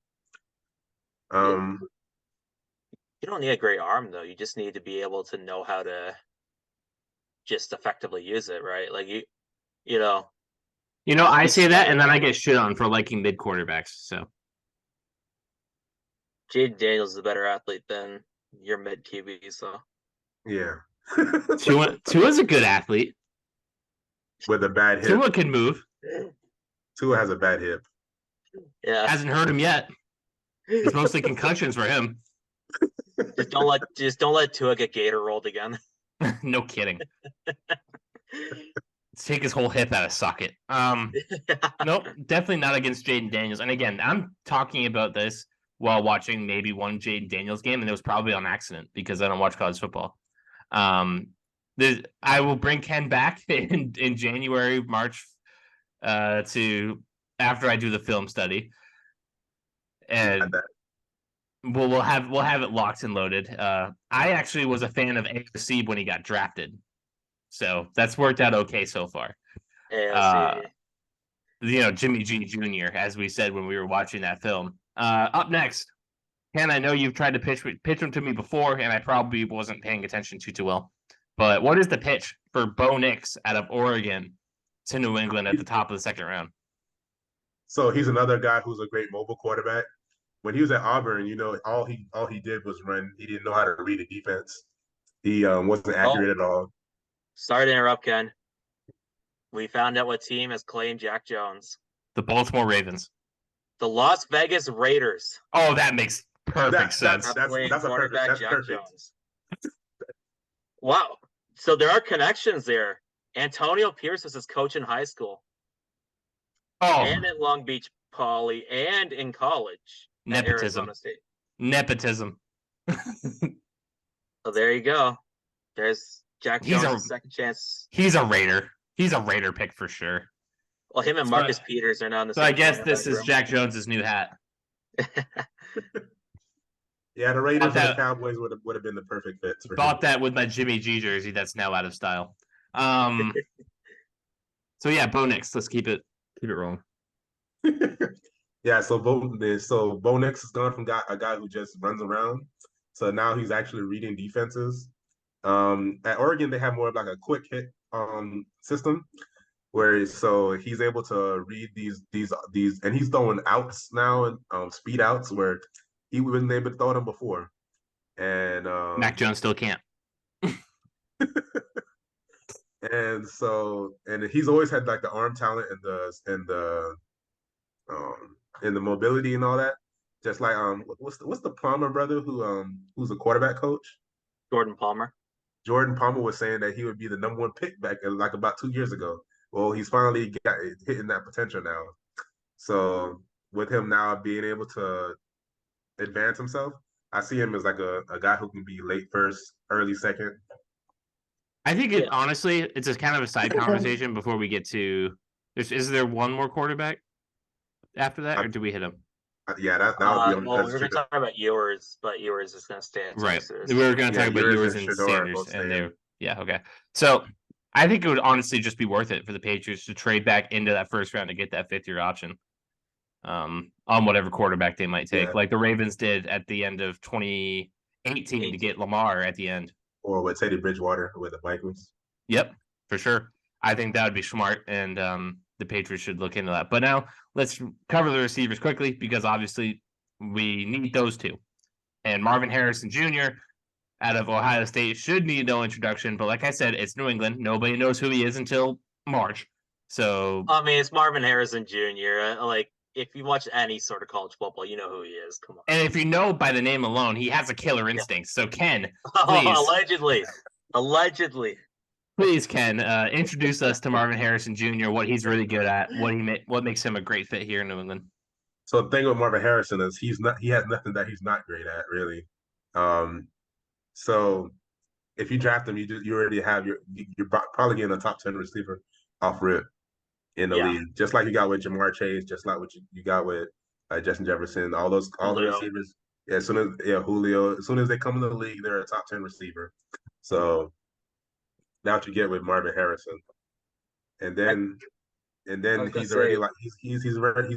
[SPEAKER 3] You don't need a great arm though. You just need to be able to know how to just effectively use it, right? Like you know,
[SPEAKER 2] I say that and then I get shit on for liking mid quarterbacks. So
[SPEAKER 3] Jaden Daniels is a better athlete than your mid QB. So
[SPEAKER 4] yeah,
[SPEAKER 2] Tua's a good athlete
[SPEAKER 4] with a bad hip.
[SPEAKER 2] Tua can move.
[SPEAKER 4] Tua has a bad hip.
[SPEAKER 3] Yeah,
[SPEAKER 2] hasn't hurt him yet. It's mostly concussions for him.
[SPEAKER 3] Just don't let Tua get gator rolled again.
[SPEAKER 2] No kidding. Let's take his whole hip out of socket. Nope, definitely not against Jaden Daniels. And again, I'm talking about this while watching maybe one Jaden Daniels game, and it was probably on accident because I don't watch college football. I will bring Ken back in January, March, to after I do the film study, and we'll have it locked and loaded. I actually was a fan of AOC when he got drafted, so that's worked out okay so far. Jimmy G Jr. as we said when we were watching that film. Up next, Ken, I know you've tried to pitch him to me before, and I probably wasn't paying attention too well. But what is the pitch for Bo Nix out of Oregon to New England at the top of the second round?
[SPEAKER 4] So he's another guy who's a great mobile quarterback. When he was at Auburn, all he did was run. He didn't know how to read a defense. He wasn't accurate at all.
[SPEAKER 3] Sorry to interrupt, Ken. We found out what team has claimed Jack Jones.
[SPEAKER 2] The Baltimore Ravens.
[SPEAKER 3] The Las Vegas Raiders.
[SPEAKER 2] Oh, that makes perfect sense.
[SPEAKER 3] That's a quarterback
[SPEAKER 4] that's
[SPEAKER 3] Jack
[SPEAKER 4] perfect.
[SPEAKER 3] Jones. Wow. So there are connections there. Antonio Pierce was his coach in high school
[SPEAKER 2] Oh,
[SPEAKER 3] and at Long Beach Poly and in college at
[SPEAKER 2] nepotism.
[SPEAKER 3] Arizona State.
[SPEAKER 2] Nepotism.
[SPEAKER 3] So there you go. There's Jack Jones' second chance.
[SPEAKER 2] He's a Raider. He's a Raider pick for sure.
[SPEAKER 3] Well, him and Marcus Peters are now in the
[SPEAKER 2] So
[SPEAKER 3] same.
[SPEAKER 2] I guess this is Jack Jones's new hat.
[SPEAKER 4] Yeah, the Raiders and the Cowboys would have been the perfect fits.
[SPEAKER 2] Bought that with my Jimmy G jersey that's now out of style. So yeah, Bo Nix. Let's keep it rolling.
[SPEAKER 4] Yeah, so Bo Nix has gone from a guy who just runs around, so now he's actually reading defenses. At Oregon, they have more of like a quick hit system, where so he's able to read these, and he's throwing outs now and speed outs where he wasn't able to throw them before. And
[SPEAKER 2] Mac Jones still can't.
[SPEAKER 4] and he's always had like the arm talent and the mobility and all that. Just like what's the Palmer brother who's a quarterback coach?
[SPEAKER 3] Jordan Palmer.
[SPEAKER 4] Jordan Palmer was saying that he would be the number one pick back like about 2 years ago. Well, he's finally hitting that potential now. So with him now being able to advance himself, I see him as like a guy who can be late first, early second.
[SPEAKER 2] I think honestly, it's a kind of a side conversation before we get to. Is there one more quarterback after that, or do we hit him?
[SPEAKER 4] Yeah, that would be.
[SPEAKER 3] Well, we were going to talk about Ewers, but Ewers is going to stay at Texas.
[SPEAKER 2] We were going to talk about Ewers and Sanders, and okay. So I think it would honestly just be worth it for the Patriots to trade back into that first round to get that fifth-year option, on whatever quarterback they might take, like the Ravens did at the end of 2018 to get Lamar at the end,
[SPEAKER 4] or with Teddy Bridgewater with the Vikings.
[SPEAKER 2] Yep, for sure. I think that would be smart, and the Patriots should look into that. But now let's cover the receivers quickly because obviously we need those two. And Marvin Harrison Jr. out of Ohio State should need no introduction. But like I said, it's New England. Nobody knows who he is until March. So
[SPEAKER 3] I mean, it's Marvin Harrison Jr. Like if you watch any sort of college football, you know who he is. Come on.
[SPEAKER 2] And if you know by the name alone, he has a killer instinct. So Ken, please.
[SPEAKER 3] Allegedly.
[SPEAKER 2] Please, Ken, introduce us to Marvin Harrison Jr., what he's really good at, what makes him a great fit here in New England.
[SPEAKER 4] So the thing with Marvin Harrison is he has nothing that he's not great at, really. So if you draft him, you already have you're probably getting a top 10 receiver off rip in the league, just like you got with Jamar Chase, just like what you got with Justin Jefferson, all the receivers. Yeah, as soon as Julio, as soon as they come in the league, they're a top 10 receiver. So that's what you get with Marvin Harrison, and then he's already like he's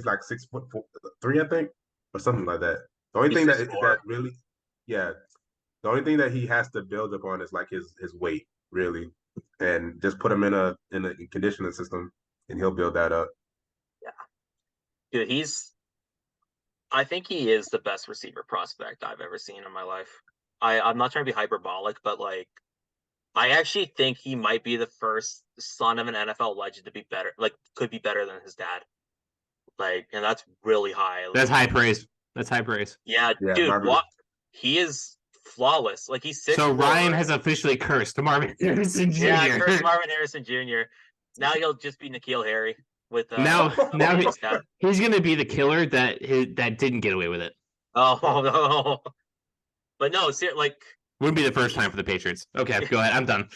[SPEAKER 4] like 6'3", I think, or something like that. The only thing that really, the only thing that he has to build upon is like his weight, really, and just put him in a conditioning system, and he'll build that up.
[SPEAKER 3] Yeah, dude, I think he is the best receiver prospect I've ever seen in my life. I'm not trying to be hyperbolic, but like, I actually think he might be the first son of an NFL legend to be better, like could be better than his dad. Like, and that's really high.
[SPEAKER 2] That's high praise.
[SPEAKER 3] Yeah, dude, he is flawless. Like he's 6'4".
[SPEAKER 2] So Ryan has officially cursed Marvin Harrison Jr.
[SPEAKER 3] Yeah, cursed Marvin Harrison Jr. Now he'll just be N'Keal Harry with
[SPEAKER 2] now he's going to be the killer that didn't get away with it.
[SPEAKER 3] Oh no, but no, like.
[SPEAKER 2] Wouldn't be the first time for the Patriots. Okay, go ahead. I'm done.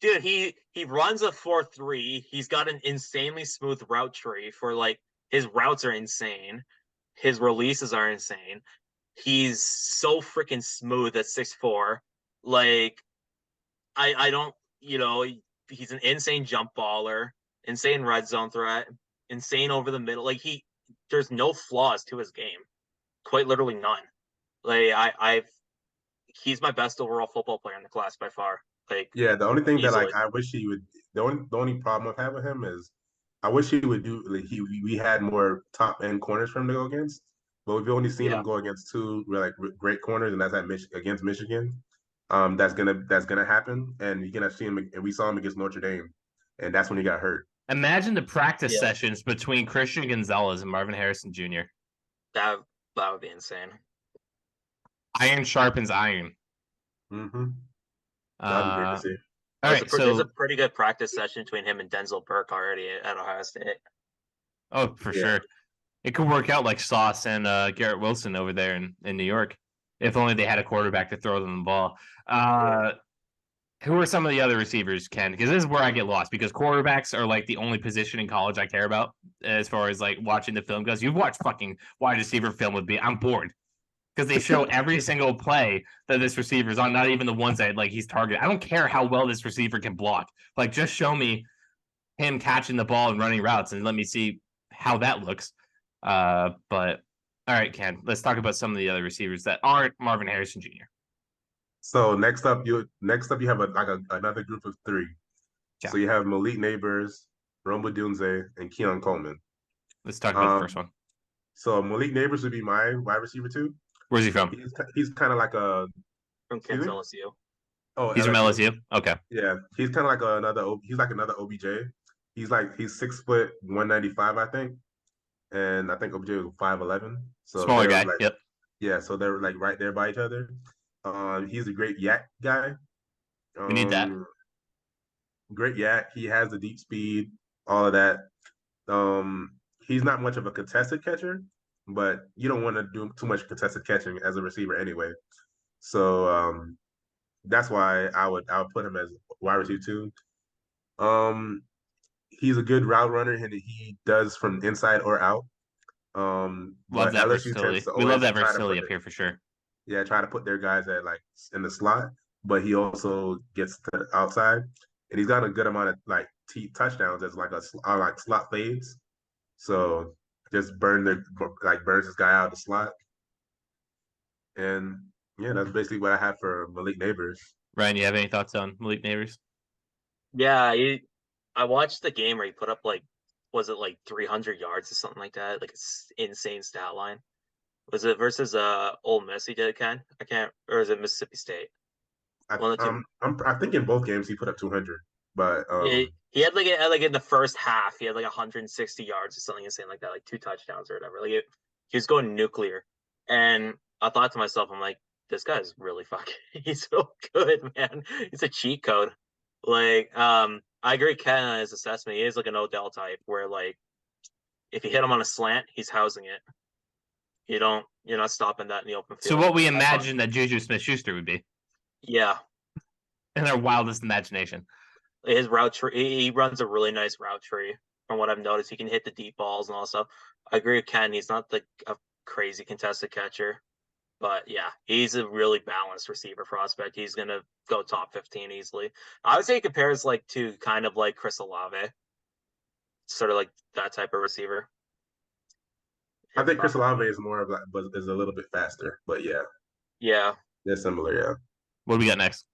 [SPEAKER 3] Dude, he runs a 4.3. He's got an insanely smooth route tree for like his routes are insane. His releases are insane. He's so freaking smooth at 6'4". Like I don't, he's an insane jump baller, insane red zone threat, insane over the middle. Like there's no flaws to his game. Quite literally none. Like he's my best overall football player in the class by far. Like,
[SPEAKER 4] the only thing that like I wish he would. The only problem I have with him is I wish he would do. Like, we had more top end corners for him to go against, but we've only seen him go against two great corners, and that's against Michigan. That's gonna happen, and you're gonna see him. And we saw him against Notre Dame, and that's when he got hurt.
[SPEAKER 2] Imagine the practice
[SPEAKER 3] Yeah.
[SPEAKER 2] sessions between Christian Gonzalez and Marvin Harrison Jr.
[SPEAKER 3] That would be insane.
[SPEAKER 2] Iron sharpens iron.
[SPEAKER 4] Mm-hmm. That'd be great to see.
[SPEAKER 2] All right,
[SPEAKER 3] there's a pretty good practice session between him and Denzel Burke already at Ohio State.
[SPEAKER 2] Oh, for sure. It could work out like Sauce and Garrett Wilson over there in New York. If only they had a quarterback to throw them the ball. Who are some of the other receivers, Ken? Because this is where I get lost, because quarterbacks are like the only position in college I care about as far as like watching the film goes. You've watched fucking wide receiver film with me. I'm bored. Because they show every single play that this receiver's on, not even the ones that like he's targeted. I don't care how well this receiver can block. Like, just show me him catching the ball and running routes and let me see how that looks. But all right, Ken, let's talk about some of the other receivers that aren't Marvin Harrison Jr.
[SPEAKER 4] So next up you have another group of three.
[SPEAKER 2] Yeah.
[SPEAKER 4] So you have Malik Neighbors, Rome Odunze, and Keon Coleman.
[SPEAKER 2] Let's talk about the first one.
[SPEAKER 4] So Malik Neighbors would be my wide receiver too.
[SPEAKER 2] Where's he from?
[SPEAKER 4] He's kind of like
[SPEAKER 3] from Kansas LSU.
[SPEAKER 4] Oh,
[SPEAKER 2] he's from LSU. Okay.
[SPEAKER 4] Yeah, he's kind of like another OBJ. He's 6'195", I think, and I think OBJ was 5'11". So
[SPEAKER 2] smaller guy. Yep.
[SPEAKER 4] Yeah, so they're like right there by each other. He's a great yak guy.
[SPEAKER 2] We need that.
[SPEAKER 4] Great yak. He has the deep speed, all of that. He's not much of a contested catcher, but you don't want to do too much contested catching as a receiver anyway. So that's why I would put him as wide receiver too. He's a good route runner, and he does from inside or out.
[SPEAKER 2] Love that versatility. We love that versatility up here for sure.
[SPEAKER 4] Yeah, try to put their guys at like in the slot, but he also gets to the outside, and he's got a good amount of like touchdowns as like like slot fades. So just burns this guy out of the slot, and yeah, that's basically what I have for Malik Neighbors.
[SPEAKER 2] Ryan, you have any thoughts on Malik Neighbors?
[SPEAKER 3] Yeah, I watched the game where he put up was it like 300 yards or something like that? Like it's insane stat line. Was it versus Ole Miss he did, Ken? Or is it Mississippi State?
[SPEAKER 4] I think in both games he put up 200, but
[SPEAKER 3] he had like in the first half he had like 160 yards or something insane like that, like 2 touchdowns or whatever. Like he was going nuclear, and I thought to myself, I'm like, this guy's really fucking. He's so good, man. He's a cheat code. Like, I agree, Ken, on his assessment. He is like an Odell type, where like if you hit him on a slant, he's housing it. You're not stopping that in the open field.
[SPEAKER 2] So what we imagine that Juju Smith-Schuster would be.
[SPEAKER 3] Yeah.
[SPEAKER 2] In our wildest imagination.
[SPEAKER 3] His route tree, he runs a really nice route tree. From what I've noticed, he can hit the deep balls and all that stuff. I agree with Ken. He's not a crazy contested catcher, but yeah, he's a really balanced receiver prospect. He's gonna go top 15 easily. I would say he compares to kind of like Chris Olave, sort of like that type of receiver.
[SPEAKER 4] I think Chris Olave is more of is a little bit faster, but yeah, they're similar. Yeah.
[SPEAKER 2] What do we got next?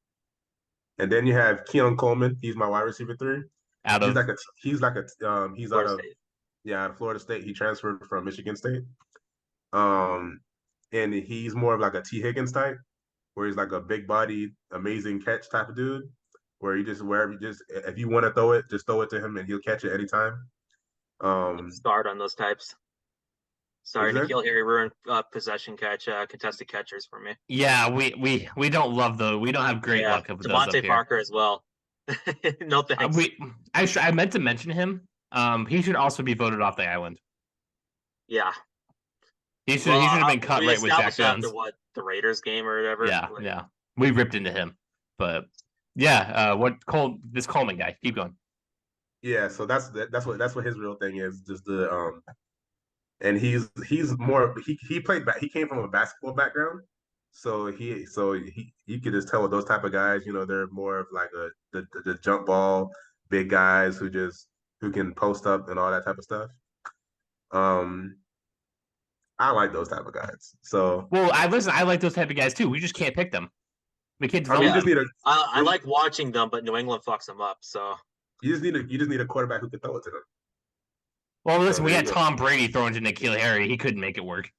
[SPEAKER 4] And then you have Keon Coleman. He's my wide receiver 3. He's out of Florida State. He transferred from Michigan State. And he's more of like a T. Higgins type, where he's like a big bodied, amazing catch type of dude, where if you want to throw it, just throw it to him and he'll catch it anytime.
[SPEAKER 3] Start on those types. Sorry, N'Keal Harry ruined possession catch, contested catchers for me.
[SPEAKER 2] Yeah, we don't love those. We don't have great luck of those up here.
[SPEAKER 3] Devontae Parker as well. No thanks.
[SPEAKER 2] I meant to mention him. He should also be voted off the island.
[SPEAKER 3] Yeah.
[SPEAKER 2] He should have been cut right with Jack Jones.
[SPEAKER 3] After the Raiders game or whatever.
[SPEAKER 2] Yeah. We ripped into him. But yeah, this Coleman guy. Keep going.
[SPEAKER 4] Yeah, so that's what his real thing is. Just the and he's more he played back. He came from a basketball background, so you could just tell with those type of guys, they're more of like the jump ball big guys who can post up and all that type of stuff. I like those type of guys. So
[SPEAKER 2] I like those type of guys too. We just can't pick them. We can't develop.
[SPEAKER 3] I like watching them, but New England fucks them up. So
[SPEAKER 4] you just need a quarterback who can throw it to them.
[SPEAKER 2] Well, listen, we had Tom Brady throwing to N'Keal Harry. He couldn't make it work.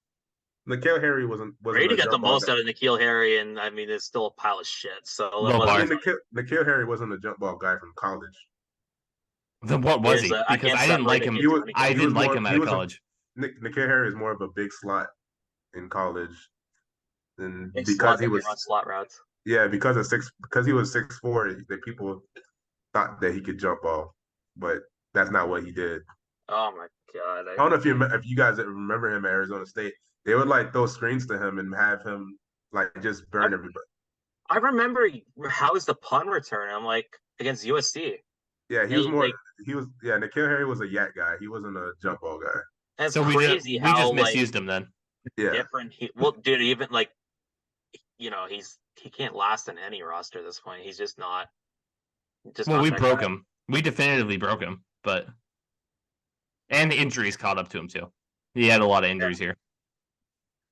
[SPEAKER 4] N'Keal Harry wasn't
[SPEAKER 3] Brady got the most out of N'Keal Harry, and I mean, it's still a pile of shit. So
[SPEAKER 4] N'Keal Harry wasn't a jump ball guy from college.
[SPEAKER 2] Then what was he?
[SPEAKER 3] I
[SPEAKER 2] Because
[SPEAKER 3] can't
[SPEAKER 2] I didn't like
[SPEAKER 3] separate
[SPEAKER 2] him.
[SPEAKER 3] the
[SPEAKER 4] He was
[SPEAKER 3] two
[SPEAKER 2] I
[SPEAKER 4] he was
[SPEAKER 2] didn't like
[SPEAKER 4] more
[SPEAKER 2] him out
[SPEAKER 4] he
[SPEAKER 2] of
[SPEAKER 4] was a
[SPEAKER 2] college.
[SPEAKER 4] N'Keal Harry is more of a big slot in college, and
[SPEAKER 3] big
[SPEAKER 4] because
[SPEAKER 3] slot
[SPEAKER 4] he
[SPEAKER 3] that can
[SPEAKER 4] was
[SPEAKER 3] run slot routes.
[SPEAKER 4] because he was 6'4", the people thought that he could jump off, but that's not what he did.
[SPEAKER 3] Oh my god!
[SPEAKER 4] I don't know if you guys remember him at Arizona State. They would like throw screens to him and have him like just
[SPEAKER 3] I,
[SPEAKER 4] burn everybody.
[SPEAKER 3] I remember how was the punt return? I'm like against USC.
[SPEAKER 4] Yeah,
[SPEAKER 3] And like
[SPEAKER 4] N'Keal Harry was a yak guy. He wasn't a jump ball guy.
[SPEAKER 3] and it's
[SPEAKER 2] So
[SPEAKER 3] crazy
[SPEAKER 2] we
[SPEAKER 3] how
[SPEAKER 2] just
[SPEAKER 3] like
[SPEAKER 2] misused him then.
[SPEAKER 4] Yeah.
[SPEAKER 3] different he. Well, dude, even like he can't last in any roster at this point. He's just not. Just
[SPEAKER 2] Well,
[SPEAKER 3] not
[SPEAKER 2] we
[SPEAKER 3] that
[SPEAKER 2] broke
[SPEAKER 3] guy.
[SPEAKER 2] him. We definitively broke him, and the injuries caught up to him too. He had a lot of injuries here.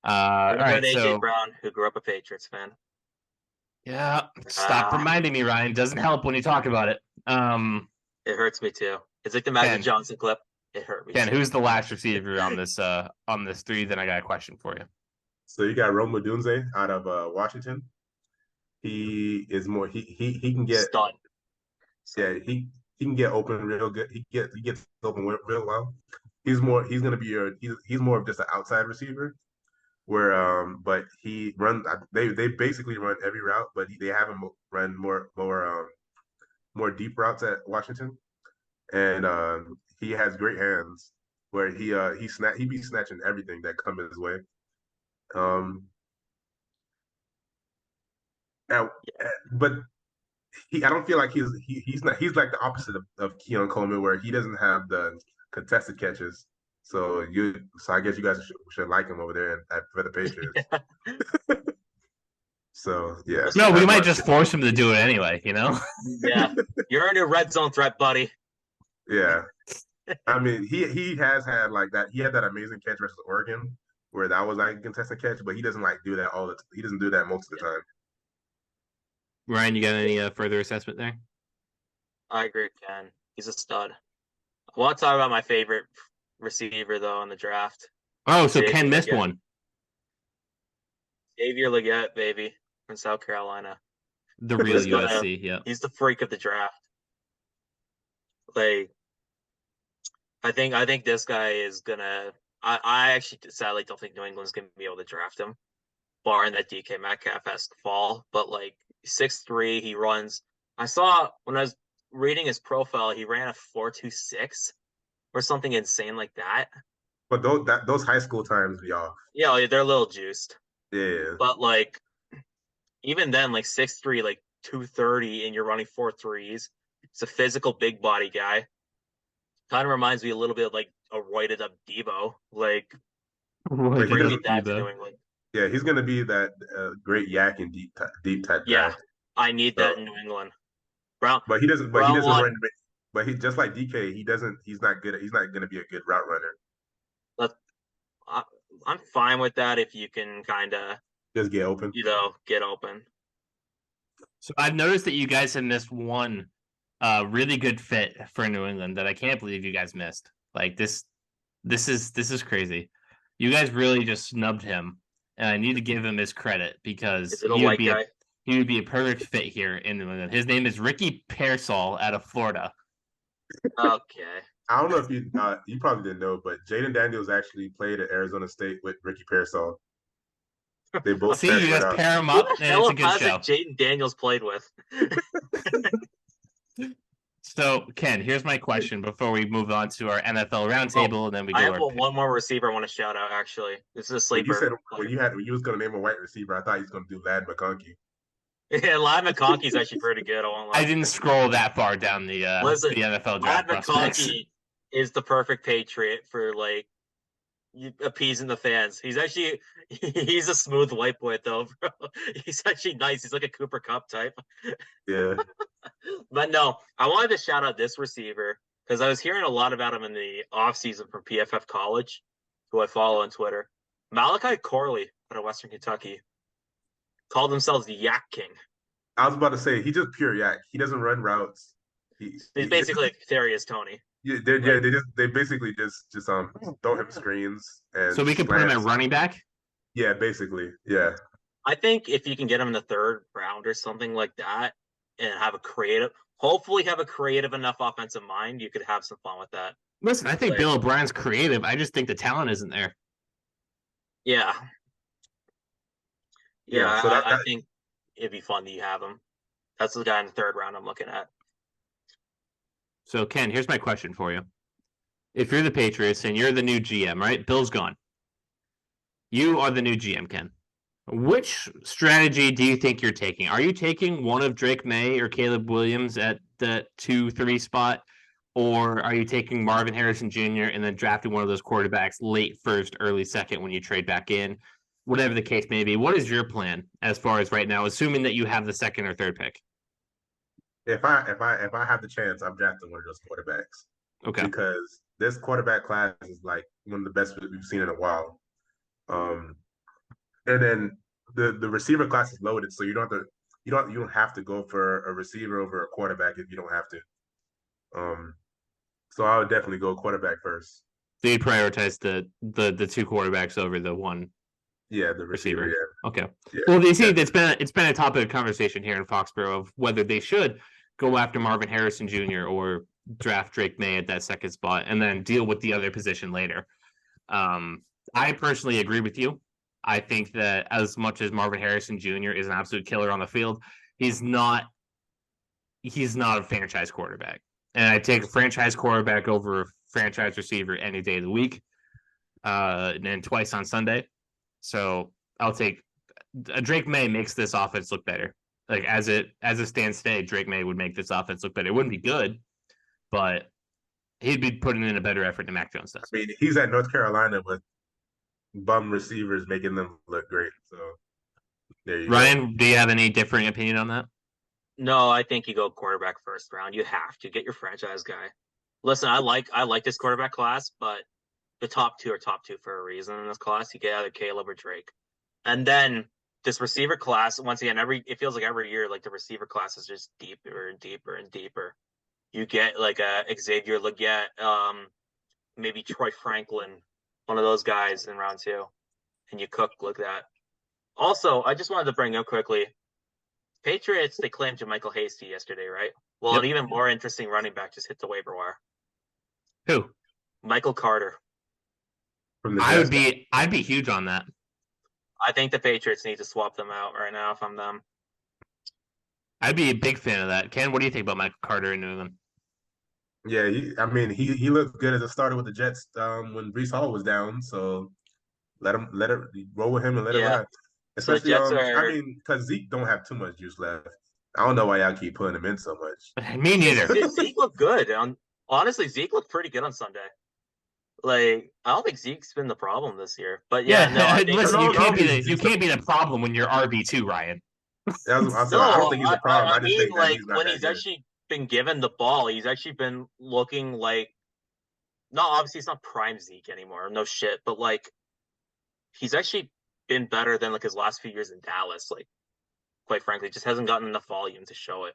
[SPEAKER 2] All
[SPEAKER 3] What about
[SPEAKER 2] right,
[SPEAKER 3] AJ
[SPEAKER 2] so
[SPEAKER 3] Brown, who grew up a Patriots fan?
[SPEAKER 2] yeah, stop reminding me, Ryan. Doesn't help when you talk about it.
[SPEAKER 3] It hurts me too. It's like the Magic Johnson clip. It hurt me.
[SPEAKER 2] Ken,
[SPEAKER 3] too.
[SPEAKER 2] who's the last receiver on this three? Then I got a question for you.
[SPEAKER 4] So you got Rome Odunze out of Washington. He is more he can get
[SPEAKER 3] Stud.
[SPEAKER 4] he can get open real good. He gets open real well. He's gonna be he's more of just an outside receiver. But he runs. They basically run every route, but they have him run more deep routes at Washington, and he has great hands where he be snatching everything that comes his way. Now, but I don't feel like he's like the opposite of Keon Coleman, where he doesn't have the contested catches. So I guess you guys should like him over there for the Patriots. So yeah.
[SPEAKER 2] No, we might just force him to do it anyway.
[SPEAKER 3] Yeah, you're in a red zone threat, buddy.
[SPEAKER 4] Yeah, I mean he has had like that. He had that amazing catch versus Oregon, where that was like a contested catch, but he doesn't like do that he doesn't do that most of the time.
[SPEAKER 2] Ryan, you got any further assessment there?
[SPEAKER 3] I agree, Ken. He's a stud. I want to talk about my favorite receiver though in the draft.
[SPEAKER 2] Oh, so Ken missed one.
[SPEAKER 3] Xavier Legette, baby, from South Carolina.
[SPEAKER 2] The real USC, yeah.
[SPEAKER 3] He's the freak of the draft. Like, I think this guy is gonna. I actually sadly don't think New England's gonna be able to draft him, barring that DK Metcalf-esque fall. But like 6'3", he runs. I saw when I was reading his profile, he ran a 4.26 or something insane like that.
[SPEAKER 4] But those high school times be off.
[SPEAKER 3] Yeah, they're a little juiced.
[SPEAKER 4] Yeah.
[SPEAKER 3] But like, even then, like 6'3", like 230, and you're running 4.3s. It's a physical, big body guy. Kind of reminds me a little bit of like a roided up Debo. Like, bring that to New England.
[SPEAKER 4] Yeah, he's gonna be that great yak and deep type
[SPEAKER 3] Yeah,
[SPEAKER 4] guy.
[SPEAKER 3] I need that in New England. Brown,
[SPEAKER 4] but he doesn't. But
[SPEAKER 3] Brown
[SPEAKER 4] he doesn't
[SPEAKER 3] won.
[SPEAKER 4] run. But he just like DK, he doesn't. He's not good. He's not gonna be a good route runner.
[SPEAKER 3] I'm fine with that if you can kind of
[SPEAKER 4] just get open.
[SPEAKER 3] Get open.
[SPEAKER 2] So I've noticed that you guys have missed one really good fit for New England that I can't believe you guys missed. Like this is crazy. You guys really just snubbed him, and I need to give him his credit because he would be a perfect fit here in New England. His name is Ricky Pearsall out of Florida.
[SPEAKER 3] Okay.
[SPEAKER 4] I don't know if you probably didn't know, but Jaden Daniels actually played at Arizona State with Ricky Pearsall. They both
[SPEAKER 2] see you just pair them up, and it's a good show.
[SPEAKER 3] Jaden Daniels played with.
[SPEAKER 2] So, Ken, here's my question before we move on to our NFL Roundtable, and then we go.
[SPEAKER 3] I have one more receiver I want to shout out. Actually, this is a sleeper.
[SPEAKER 4] You said when you was going to name a white receiver, I thought he was going to do Ladd McConkey.
[SPEAKER 3] Yeah, Ladd McConkey's actually pretty good.
[SPEAKER 2] I didn't scroll that far down the NFL draft.
[SPEAKER 3] Ladd McConkey is the perfect Patriot for like appeasing the fans. He's a smooth white boy though, bro. He's actually nice. He's like a Cooper Kupp type.
[SPEAKER 4] Yeah.
[SPEAKER 3] But no, I wanted to shout out this receiver because I was hearing a lot about him in the offseason from PFF College, who I follow on Twitter. Malachi Corley out of Western Kentucky called themselves the Yak King.
[SPEAKER 4] I was about to say, he's just pure yak. He doesn't run routes.
[SPEAKER 3] He's basically like Therius Tony.
[SPEAKER 4] Yeah, they basically just throw him screens. And
[SPEAKER 2] so we could put him at running back?
[SPEAKER 4] Yeah, basically. Yeah.
[SPEAKER 3] I think if you can get him in the 3rd round or something like that and have a creative, hopefully have a creative enough offensive mind. You could have some fun with that.
[SPEAKER 2] Listen, I think
[SPEAKER 3] Like,
[SPEAKER 2] Bill O'Brien's creative. I just think the talent isn't there.
[SPEAKER 3] yeah. Yeah,
[SPEAKER 4] So
[SPEAKER 3] I think it'd be fun to have him. That's the guy in the third round I'm looking at.
[SPEAKER 2] So, Ken, here's my question for you. If you're the Patriots and you're the new GM, right? Bill's gone. You are the new GM, Ken. Which strategy do you think you're taking? Are you taking one of Drake May or Caleb Williams at the 2-3 spot? Or are you taking Marvin Harrison Jr. and then drafting one of those quarterbacks late first, early second when you trade back in? Whatever the case may be. What is your plan as far as right now, assuming that you have the second or third pick?
[SPEAKER 4] if I have the chance, I'm drafting one of those quarterbacks.
[SPEAKER 2] Okay.
[SPEAKER 4] Because this quarterback class is like one of the best we've seen in a while. And then the receiver class is loaded, so you don't have to go for a receiver over a quarterback if you don't have to. So I would definitely go quarterback first.
[SPEAKER 2] So you prioritize the two quarterbacks over the one.
[SPEAKER 4] Yeah, the receiver. Yeah.
[SPEAKER 2] Okay.
[SPEAKER 4] Yeah,
[SPEAKER 2] Well, you see, it's been a topic of conversation here in Foxborough of whether they should go after Marvin Harrison Jr. or draft Drake May at that second spot and then deal with the other position later. I personally agree with you. I think that as much as Marvin Harrison Jr. is an absolute killer on the field, he's not a franchise quarterback. And I take a franchise quarterback over a franchise receiver any day of the week, and twice on Sunday. So I'll take Drake May makes this offense look better. Like as it stands today, Drake May would make this offense look better. It wouldn't be good, but he'd be putting in a better effort than Mac Jones does.
[SPEAKER 4] I mean, he's at North Carolina with bum receivers making them look great. So there you
[SPEAKER 2] Ryan,
[SPEAKER 4] go.
[SPEAKER 2] do you have any differing opinion on that?
[SPEAKER 3] No, I think you go quarterback first round. You have to get your franchise guy. Listen, I like this quarterback class, but the top two are top two for a reason in this class. You get either Caleb or Drake. And then this receiver class, once again, it feels like every year, like the receiver class is just deeper and deeper and deeper. You get like a Xavier Legette, maybe Troy Franklin, one of those guys in round two, and you cook like that. Also, I just wanted to bring up quickly, Patriots, they claimed Jermichael Hasty yesterday, right? Well, An even more interesting running back just hit the waiver wire.
[SPEAKER 2] Who?
[SPEAKER 3] Michael Carter.
[SPEAKER 2] I'd be huge on that.
[SPEAKER 3] I think the Patriots need to swap them out right now if I'm them.
[SPEAKER 2] I'd be a big fan of that. Ken, what do you think about Michael Carter in New England?
[SPEAKER 4] Yeah, he looked good as a starter with the Jets when Breece Hall was down. So let it roll with him and let it ride. Especially, so because Zeke don't have too much juice left. I don't know why y'all keep putting him in so much.
[SPEAKER 2] Me neither.
[SPEAKER 3] Zeke looked good. Honestly, Zeke looked pretty good on Sunday. Like, I don't think Zeke's been the problem this year. But
[SPEAKER 2] listen, you can't be the problem when you're RB2, Ryan.
[SPEAKER 4] I don't think he's a problem. I just think
[SPEAKER 3] like when he's actually been given the ball, he's actually been looking like, obviously it's not prime Zeke anymore, no shit, but like he's actually been better than like his last few years in Dallas. Like, quite frankly, just hasn't gotten enough volume to show it,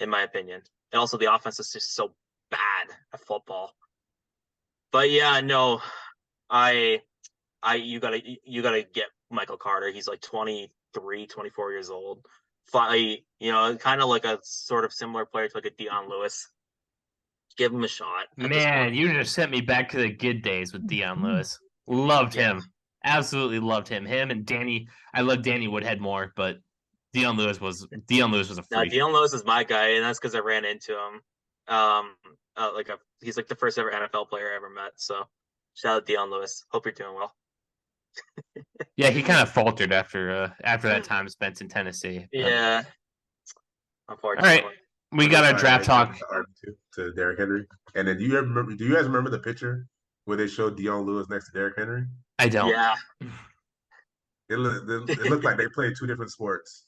[SPEAKER 3] in my opinion. And also the offense is just so bad at football. But yeah, no, you gotta get Michael Carter. He's like 23, 24 years old. Kind of like a sort of similar player to like a Dion Lewis. Give him a shot.
[SPEAKER 2] Man, you just sent me back to the good days with Dion Lewis. Loved him. Absolutely loved him. Him and Danny. I love Danny Woodhead more, but Dion Lewis was a freak.
[SPEAKER 3] No, Dion Lewis is my guy, and that's because I ran into him. He's like the first ever NFL player I ever met. So shout out Dion Lewis. Hope you're doing well.
[SPEAKER 2] Yeah, he kind of faltered after that time spent in Tennessee.
[SPEAKER 3] Yeah. Unfortunately.
[SPEAKER 2] All right. We got our draft talk
[SPEAKER 4] to Derrick Henry. And then do you guys remember the picture where they showed Dion Lewis next to Derrick Henry?
[SPEAKER 2] I don't.
[SPEAKER 3] Yeah.
[SPEAKER 4] It looked like they played two different sports.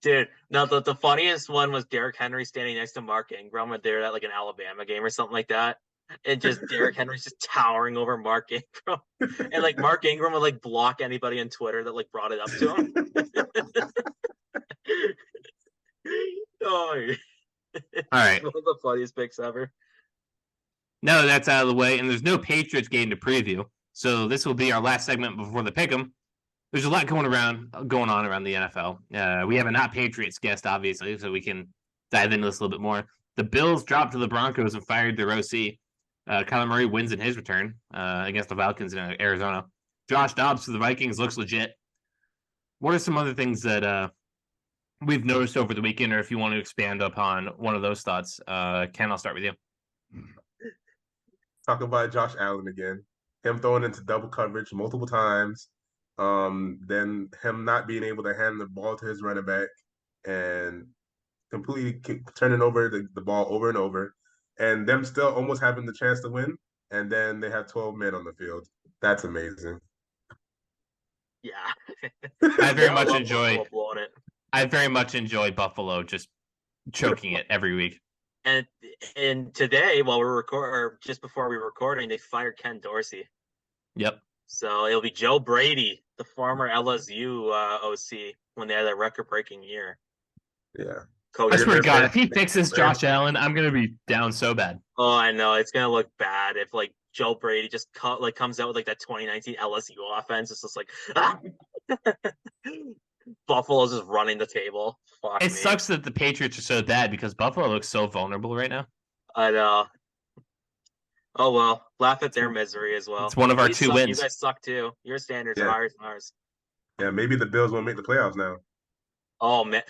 [SPEAKER 3] Dude, no, the funniest one was Derrick Henry standing next to Mark Ingram when they were at like an Alabama game or something like that. And just Derrick Henry's just towering over Mark Ingram. And like Mark Ingram would like block anybody on Twitter that like brought it up to him. Oh,
[SPEAKER 2] all right.
[SPEAKER 3] One of the funniest picks ever.
[SPEAKER 2] No, that's out of the way, and there's no Patriots game to preview. So this will be our last segment before the pick'em. There's a lot going on around the NFL. We have a not Patriots guest, obviously, so we can dive into this a little bit more. The Bills dropped to the Broncos and fired their OC. Kyler Murray wins in his return against the Falcons in Arizona. Josh Dobbs for the Vikings looks legit. What are some other things that we've noticed over the weekend, or if you want to expand upon one of those thoughts? Ken, I'll start with you.
[SPEAKER 4] Talk about Josh Allen again. Him throwing into double coverage multiple times. Then him not being able to hand the ball to his running back and completely turning over the ball over and over. And them still almost having the chance to win. And then they have 12 men on the field. That's amazing.
[SPEAKER 3] Yeah.
[SPEAKER 2] I very much enjoy Buffalo just choking it every week.
[SPEAKER 3] And today, while we're just before we were recording, they fired Ken Dorsey.
[SPEAKER 2] Yep.
[SPEAKER 3] So it'll be Joe Brady, the former LSU OC, when they had that record-breaking year.
[SPEAKER 4] Yeah.
[SPEAKER 2] I swear to God, if he fixes Josh Allen, I'm gonna be down so bad.
[SPEAKER 3] Oh, I know it's gonna look bad if like Joe Brady just comes out with like that 2019 LSU offense. It's just like Buffalo's just running the table. Fuck
[SPEAKER 2] It
[SPEAKER 3] me.
[SPEAKER 2] sucks that the Patriots are so bad because Buffalo looks so vulnerable right now.
[SPEAKER 3] I know. Oh well, laugh at their misery as well.
[SPEAKER 2] It's one of our two wins.
[SPEAKER 3] You guys suck too. Your standards are higher than ours.
[SPEAKER 4] Yeah, maybe the Bills won't make the playoffs now.
[SPEAKER 3] Oh man,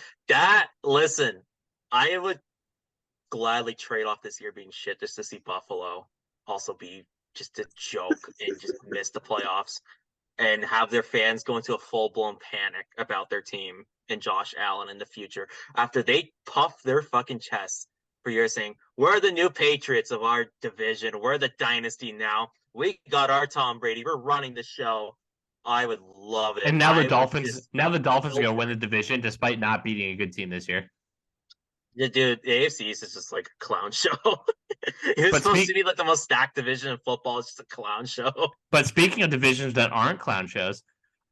[SPEAKER 3] listen, I would gladly trade off this year being shit just to see Buffalo also be just a joke and just miss the playoffs and have their fans go into a full-blown panic about their team and Josh Allen in the future after they puff their fucking chests for years saying, we're the new Patriots of our division. We're the dynasty now. We got our Tom Brady. We're running the show. I would love it.
[SPEAKER 2] And now the Dolphins are going to win the division despite not beating a good team this year.
[SPEAKER 3] Yeah, dude, the AFC East is just like a clown show. It's supposed to be like the most stacked division in football. It's just a clown show.
[SPEAKER 2] But speaking of divisions that aren't clown shows,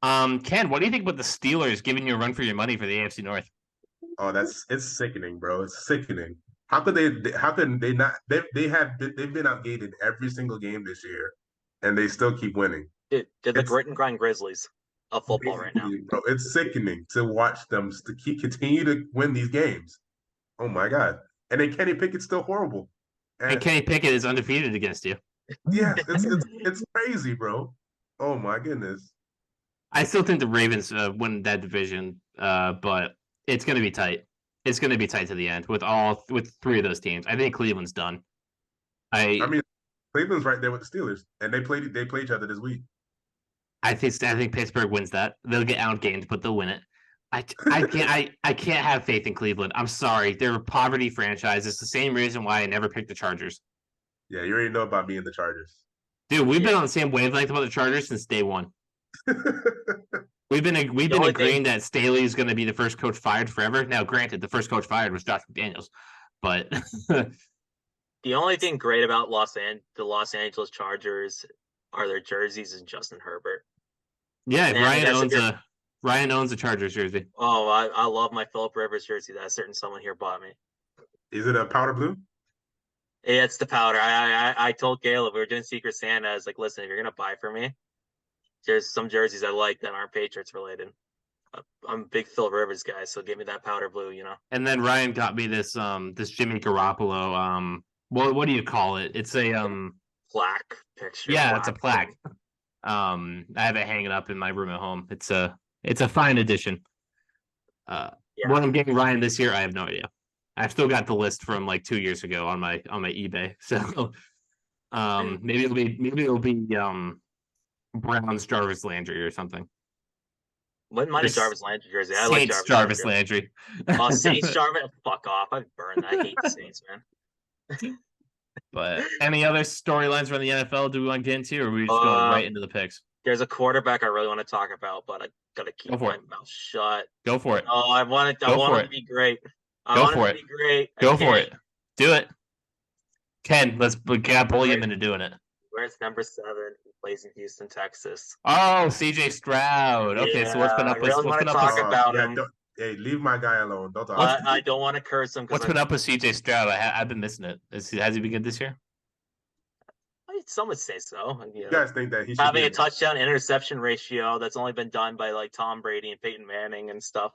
[SPEAKER 2] Ken, what do you think about the Steelers giving you a run for your money for the AFC North?
[SPEAKER 4] Oh, it's sickening, bro. It's sickening. How could they not? They've been outgated every single game this year, and they still keep winning.
[SPEAKER 3] Dude, they're the grit and grind Grizzlies of football right now.
[SPEAKER 4] Bro, it's sickening to watch them continue to win these games. Oh my God! And then Kenny Pickett's still horrible.
[SPEAKER 2] And Kenny Pickett is undefeated against you.
[SPEAKER 4] Yeah, it's crazy, bro. Oh my goodness.
[SPEAKER 2] I still think the Ravens win that division, but it's going to be tight. It's going to be tight to the end with three of those teams. I think Cleveland's done.
[SPEAKER 4] I mean, Cleveland's right there with the Steelers, and they play each other this week.
[SPEAKER 2] I think Pittsburgh wins that. They'll get outgained, but they'll win it. I can't have faith in Cleveland. I'm sorry. They're a poverty franchise. It's the same reason why I never picked the Chargers.
[SPEAKER 4] Yeah, you already know about me and the Chargers.
[SPEAKER 2] Dude, we've been on the same wavelength about the Chargers since day one. We've been agreeing that Staley is going to be the first coach fired forever. Now, granted, the first coach fired was Josh McDaniels, but
[SPEAKER 3] the only thing great about the Los Angeles Chargers are their jerseys and Justin Herbert.
[SPEAKER 2] Yeah, Ryan owns a Chargers jersey.
[SPEAKER 3] Oh, I love my Phillip Rivers jersey that a certain someone here bought me.
[SPEAKER 4] Is it a powder blue?
[SPEAKER 3] Yeah, it's the powder. I told Caleb we were doing Secret Santa. I was like, listen, if you're gonna buy for me, there's some jerseys I like that aren't Patriots related. I'm a big Phillip Rivers guy, so give me that powder blue, you know.
[SPEAKER 2] And then Ryan got me this Jimmy Garoppolo. What do you call it? It's a
[SPEAKER 3] plaque picture.
[SPEAKER 2] Yeah, it's a plaque. I have it hanging up in my room at home. It's a fine addition. What I'm getting Ryan this year, I have no idea. I've still got the list from like 2 years ago on my eBay. So maybe it'll be Brown's Jarvis Landry or something.
[SPEAKER 3] Wouldn't mind a Jarvis Landry jersey. I
[SPEAKER 2] Saints
[SPEAKER 3] like
[SPEAKER 2] Jarvis Landry.
[SPEAKER 3] Oh, Saints Jarvis, fuck off! I'd burn that. I hate the Saints, man.
[SPEAKER 2] But any other storylines from the NFL do we want to get into, or are we just going right into the picks?
[SPEAKER 3] There's a quarterback I really want to talk about, but I gotta keep my mouth shut.
[SPEAKER 2] Go for it.
[SPEAKER 3] Oh, I want it to be great.
[SPEAKER 2] Go for it. Go for it. Do it. Ken, we gotta bully him into doing it.
[SPEAKER 3] Where's number 7? He plays in Houston, Texas.
[SPEAKER 2] Oh, CJ Stroud. Okay, so what's been up with
[SPEAKER 3] him?
[SPEAKER 4] Hey, leave my guy alone. Don't talk.
[SPEAKER 3] I don't want to curse him.
[SPEAKER 2] What's been up with CJ Stroud? I've been missing it. Has he been good this year?
[SPEAKER 3] Some would say so.
[SPEAKER 4] You guys think that he's
[SPEAKER 3] having a touchdown interception ratio that's only been done by like Tom Brady and Peyton Manning and stuff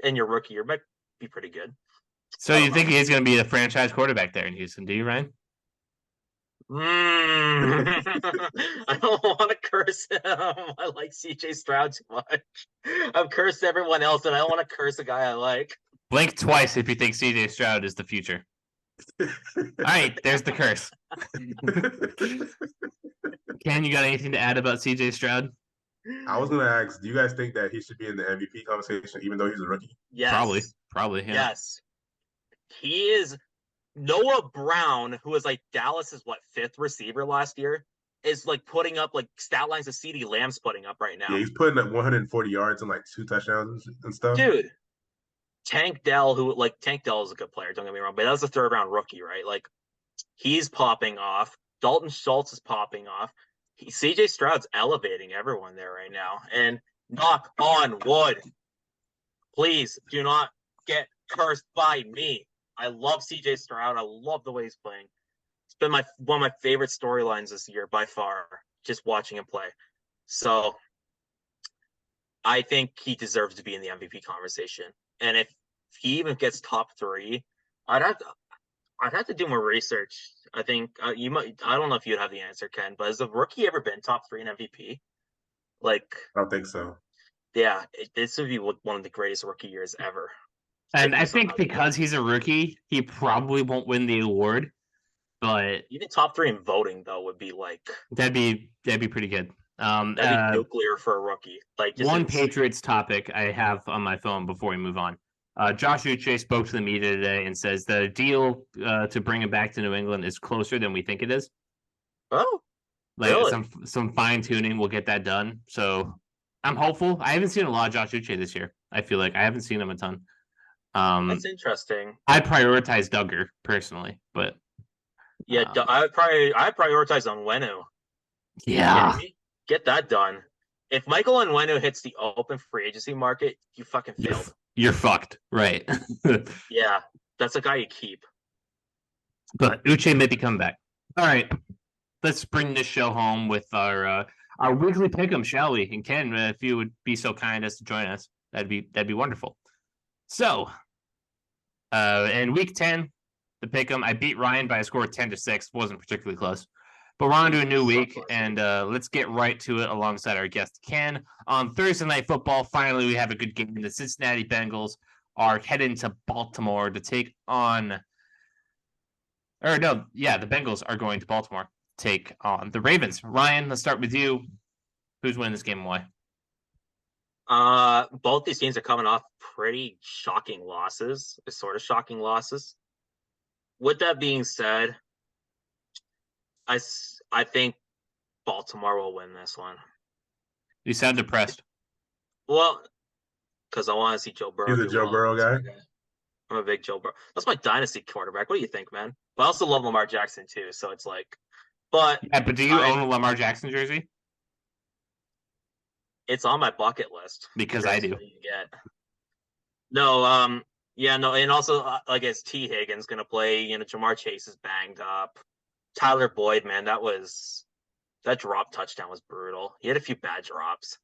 [SPEAKER 3] in your rookie year might be pretty good.
[SPEAKER 2] So you think he's going to be a franchise quarterback there in Houston? Do you, Ryan?
[SPEAKER 3] I don't want to curse him. I like CJ Stroud too much. I've cursed everyone else, and I don't want to curse a guy I like.
[SPEAKER 2] Blink twice if you think CJ Stroud is the future. All right, there's the curse. Ken, you got anything to add about CJ Stroud?
[SPEAKER 4] I was gonna ask, do you guys think that he should be in the MVP conversation, even though he's a rookie?
[SPEAKER 3] Yes.
[SPEAKER 2] Probably, yeah.
[SPEAKER 3] Yes. He is. Noah Brown, who was like Dallas's fifth receiver last year, is like putting up like stat lines of CeeDee Lamb's putting up right now.
[SPEAKER 4] Yeah, he's putting up 140 yards and like 2 touchdowns and stuff.
[SPEAKER 3] Dude, Tank Dell is a good player, don't get me wrong, but that was a third round rookie, right? Like, he's popping off. Dalton Schultz is popping off. CJ Stroud's elevating everyone there right now. And knock on wood, please do not get cursed by me. I love CJ Stroud. I love the way he's playing. It's been one of my favorite storylines this year by far, just watching him play. So I think he deserves to be in the MVP conversation. And if he even gets top 3, I'd have to do more research. I think you might. I don't know if you'd have the answer, Ken, but has a rookie ever been top 3 in MVP? Like,
[SPEAKER 4] I don't think so.
[SPEAKER 3] Yeah, this would be one of the greatest rookie years ever.
[SPEAKER 2] And I think because he's a rookie, he probably won't win the award. But
[SPEAKER 3] even top 3 in voting though would be like
[SPEAKER 2] that'd be pretty good.
[SPEAKER 3] That'd be nuclear for a rookie. Like, just
[SPEAKER 2] one Patriots topic I have on my phone before we move on. Josh Uche spoke to the media today and says the deal to bring him back to New England is closer than we think it is.
[SPEAKER 3] Oh,
[SPEAKER 2] like
[SPEAKER 3] really?
[SPEAKER 2] some fine tuning will get that done. So I'm hopeful. I haven't seen a lot of Josh Uche this year. I feel like I haven't seen him a ton.
[SPEAKER 3] That's interesting.
[SPEAKER 2] I prioritize Duggar personally, but
[SPEAKER 3] yeah, I prioritize Onwenu.
[SPEAKER 2] Yeah,
[SPEAKER 3] get that done. If Michael Onwenu hits the open free agency market, you fucking failed.
[SPEAKER 2] You're fucked, right?
[SPEAKER 3] Yeah, that's a guy you keep.
[SPEAKER 2] But Uche may be coming back. All right, let's bring this show home with our weekly pick'em, shall we? And Ken, if you would be so kind as to join us, that'd be wonderful. So, in week 10, the pick'em, I beat Ryan by a score of 10-6. Wasn't particularly close. But we're on to a new week, and let's get right to it alongside our guest, Ken. On Thursday Night Football, finally, we have a good game. The Cincinnati Bengals are heading to Baltimore to take on... the Bengals are going to Baltimore to take on the Ravens. Ryan, let's start with you. Who's winning this game and
[SPEAKER 3] why? Both these teams are coming off pretty shocking losses, sort of shocking losses. With that being said, I think Baltimore will win this one.
[SPEAKER 2] You sound depressed.
[SPEAKER 3] Well, because I want to see Joe Burrow.
[SPEAKER 4] You're the Joe Burrow guy?
[SPEAKER 3] I'm a big Joe Burrow. That's my dynasty quarterback. What do you think, man? But I also love Lamar Jackson, too. So it's like... But
[SPEAKER 2] do you own a Lamar Jackson jersey?
[SPEAKER 3] It's on my bucket list.
[SPEAKER 2] Because I do.
[SPEAKER 3] No, and also, it's T. Higgins going to play. Jamar Chase is banged up. Tyler Boyd, man, that drop touchdown was brutal. He had a few bad drops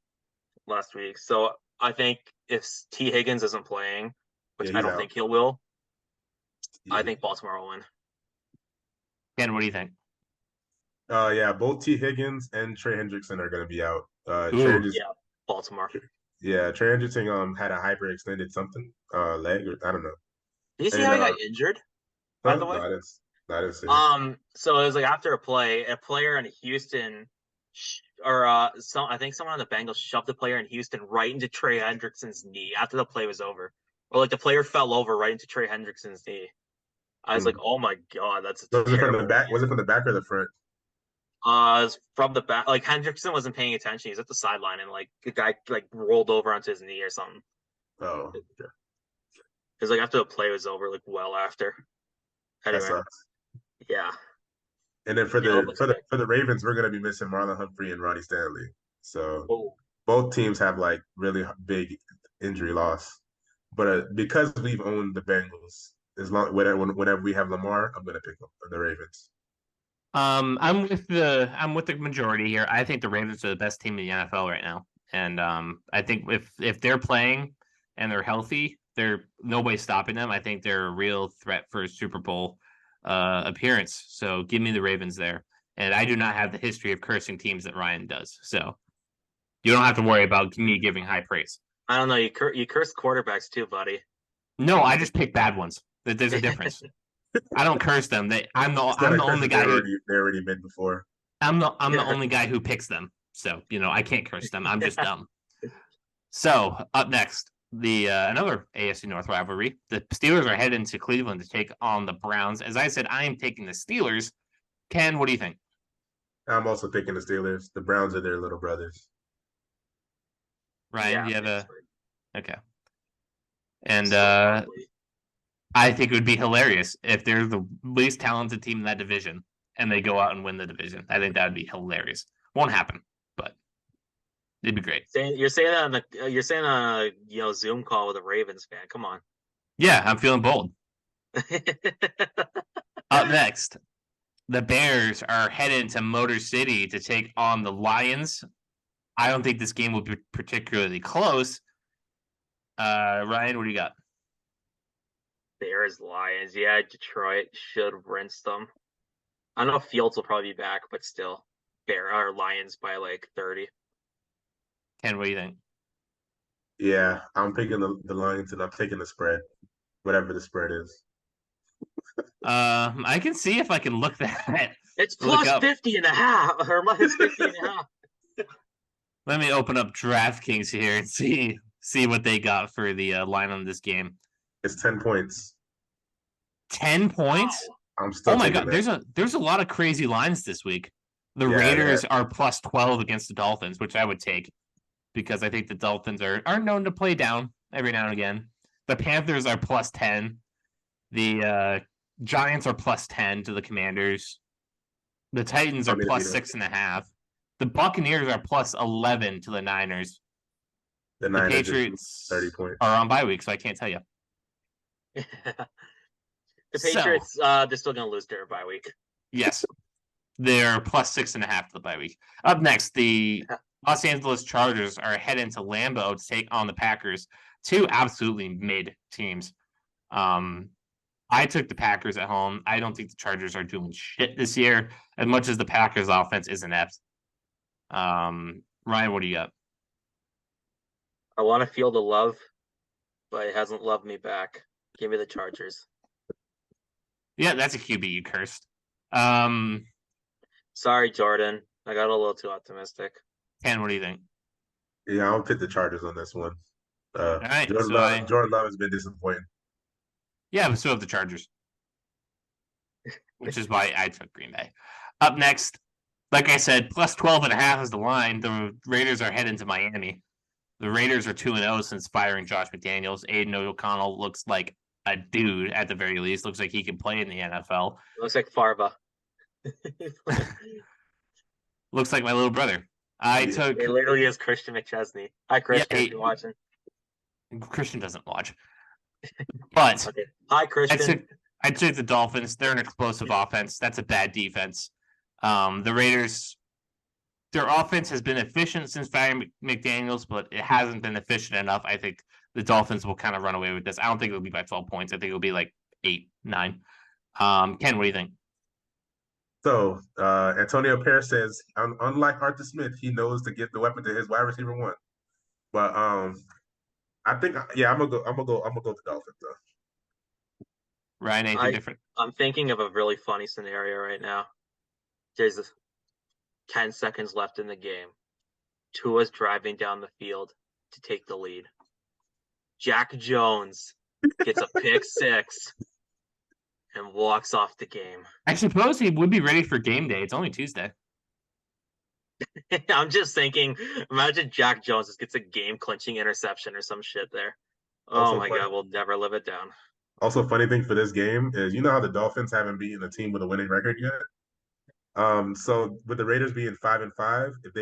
[SPEAKER 3] last week. So I think if T. Higgins isn't playing, which I don't think he will, I think Baltimore will win.
[SPEAKER 2] Ken, what do you think?
[SPEAKER 4] Both T. Higgins and Trey Hendrickson are going to be out.
[SPEAKER 3] Baltimore.
[SPEAKER 4] Yeah, Trey Hendrickson had a hyperextended something, leg, or I don't know.
[SPEAKER 3] Did you see how he got injured? By the way,
[SPEAKER 4] I didn't see.
[SPEAKER 3] So it was like after a player in Houston, I think someone on the Bengals shoved the player in Houston right into Trey Hendrickson's knee after the play was over, or like the player fell over right into Trey Hendrickson's knee. I was like, oh my god, that's
[SPEAKER 4] was it from the back? Was it from the back or the front?
[SPEAKER 3] It was from the back. Like Hendrickson wasn't paying attention. He's at the sideline, and like the guy rolled over onto his knee or something.
[SPEAKER 4] Oh, okay.
[SPEAKER 3] Because after the play was over, well after. Anyway.
[SPEAKER 4] That sucks.
[SPEAKER 3] Yeah.
[SPEAKER 4] And then for the Ravens, we're gonna be missing Marlon Humphrey and Ronnie Stanley. So both teams have really big injury loss. But because we've owned the Bengals, whenever we have Lamar, I'm gonna pick up the Ravens.
[SPEAKER 2] I'm with the majority here. I think the Ravens are the best team in the NFL right now, and I think if they're playing and they're healthy, They're nobody's stopping them. I think they're a real threat for a Super Bowl appearance. So give me the Ravens there. And I do not have the history of cursing teams that Ryan does. So you don't have to worry about me giving high praise.
[SPEAKER 3] I don't know. You curse quarterbacks too, buddy.
[SPEAKER 2] No, I just pick bad ones. There's a difference. I don't curse them. I'm the only guy
[SPEAKER 4] they already been before.
[SPEAKER 2] I'm the only guy who picks them. So, I can't curse them. I'm just dumb. So, up next, the another AFC North rivalry. The Steelers are heading to Cleveland to take on the Browns. As I said, I am taking the Steelers. Ken, what do you think?
[SPEAKER 4] I'm also picking the Steelers. The Browns are their little brothers.
[SPEAKER 2] Ryan, do you have
[SPEAKER 3] basically.
[SPEAKER 2] Okay. And I think it would be hilarious if they're the least talented team in that division and they go out and win the division. I think that would be hilarious. Won't happen, but it'd be great.
[SPEAKER 3] You're saying that on a Zoom call with a Ravens fan. Come on.
[SPEAKER 2] Yeah, I'm feeling bold. Up next, the Bears are headed to Motor City to take on the Lions. I don't think this game will be particularly close. Ryan, what do you got?
[SPEAKER 3] Bears, Lions. Yeah, Detroit should rinse them. I know Fields will probably be back, but still, Lions by like 30.
[SPEAKER 2] Ken, what do you think?
[SPEAKER 4] Yeah, I'm picking the Lions, and I'm taking the spread, whatever the spread is.
[SPEAKER 2] I can see if I can look that.
[SPEAKER 3] It's plus 50 and a half, or minus 50 and a half.
[SPEAKER 2] Let me open up DraftKings here and see what they got for the line on this game.
[SPEAKER 4] It's 10 points.
[SPEAKER 2] 10 points?
[SPEAKER 4] Wow. I'm still.
[SPEAKER 2] Oh my god, there's a lot of crazy lines this week. The Raiders are plus 12 against the Dolphins, which I would take because I think the Dolphins are known to play down every now and again. The Panthers are plus 10. The Giants are plus 10 to the Commanders. The Titans are plus 6.5. The Buccaneers are plus 11 to the Niners.
[SPEAKER 4] The
[SPEAKER 2] Patriots
[SPEAKER 4] 30 points.
[SPEAKER 2] are on bye week, so I can't tell you.
[SPEAKER 3] The Patriots, they're still going to lose their bye week.
[SPEAKER 2] Yes. They're plus 6.5 to the bye week. Up next, the Los Angeles Chargers are heading to Lambeau to take on the Packers. Two absolutely mid teams. I took the Packers at home. I don't think the Chargers are doing shit this year, as much as the Packers offense is inept. Ryan, what do you got?
[SPEAKER 3] I want to feel the love, but it hasn't loved me back. Give me the Chargers.
[SPEAKER 2] Yeah, that's a QB you cursed.
[SPEAKER 3] Sorry, Jordan. I got a little too optimistic.
[SPEAKER 2] Ken, what do you think?
[SPEAKER 4] Yeah, I'll pick the Chargers on this one.
[SPEAKER 2] All right,
[SPEAKER 4] Jordan Love has been disappointing.
[SPEAKER 2] Yeah, but so have the Chargers, which is why I took Green Bay. Up next, like I said, plus 12.5 is the line. The Raiders are heading to Miami. The Raiders are 2-0 since firing Josh McDaniels. Aiden O'Connell looks like a dude at the very least. Looks like he can play in the NFL.
[SPEAKER 3] Looks like Farva.
[SPEAKER 2] Looks like my little brother. It
[SPEAKER 3] literally is Christian McChesney. Hi, Christian. You're watching.
[SPEAKER 2] Christian doesn't watch. But
[SPEAKER 3] okay. Hi, Christian.
[SPEAKER 2] I took the Dolphins. They're an explosive offense. That's a bad defense. The Raiders, their offense has been efficient since firing McDaniels, but it hasn't been efficient enough. I think the Dolphins will kind of run away with this. I don't think it'll be by 12 points. I think it'll be like 8, 9. Ken, what do you think?
[SPEAKER 4] So, Antonio Pierce says, unlike Arthur Smith, he knows to give the weapon to his wide receiver one. But I think, I'm gonna go with the Dolphins though.
[SPEAKER 2] Ryan, anything different?
[SPEAKER 3] I'm thinking of a really funny scenario right now. There's 10 seconds left in the game. Tua's driving down the field to take the lead. Jack Jones gets a pick 6 and walks off the game.
[SPEAKER 2] I suppose he would be ready for game day. It's only Tuesday.
[SPEAKER 3] I'm just thinking, imagine Jack Jones just gets a game-clinching interception or some shit there. Oh my God, we'll never live it down.
[SPEAKER 4] Also, funny thing for this game is, you know how the Dolphins haven't beaten a team with a winning record yet? So with the Raiders being 5-5, if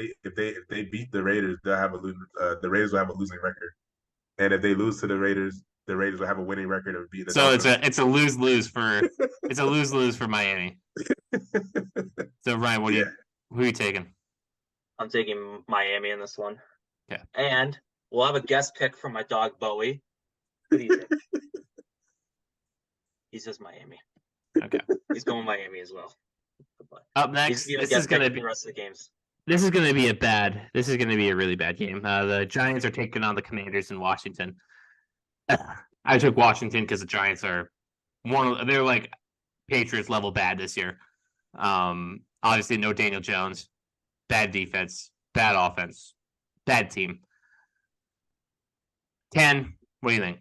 [SPEAKER 4] they beat the Raiders, they'll have the Raiders will have a losing record. And if they lose to the Raiders will have a winning record of beating the Dolphins.
[SPEAKER 2] So it's a lose-lose for Miami. So Ryan, who are you taking?
[SPEAKER 3] I'm taking Miami in this one.
[SPEAKER 2] Yeah.
[SPEAKER 3] And we'll have a guest pick from my dog Bowie. What do you think? He's just Miami.
[SPEAKER 2] Okay.
[SPEAKER 3] He's going Miami as well.
[SPEAKER 2] Up next, this is going to be
[SPEAKER 3] the rest of the games.
[SPEAKER 2] This is going to be a really bad game. The Giants are taking on the Commanders in Washington. I took Washington because the Giants are they're like Patriots level bad this year. Obviously no Daniel Jones, bad defense, bad offense, bad team. Ken, what do you think?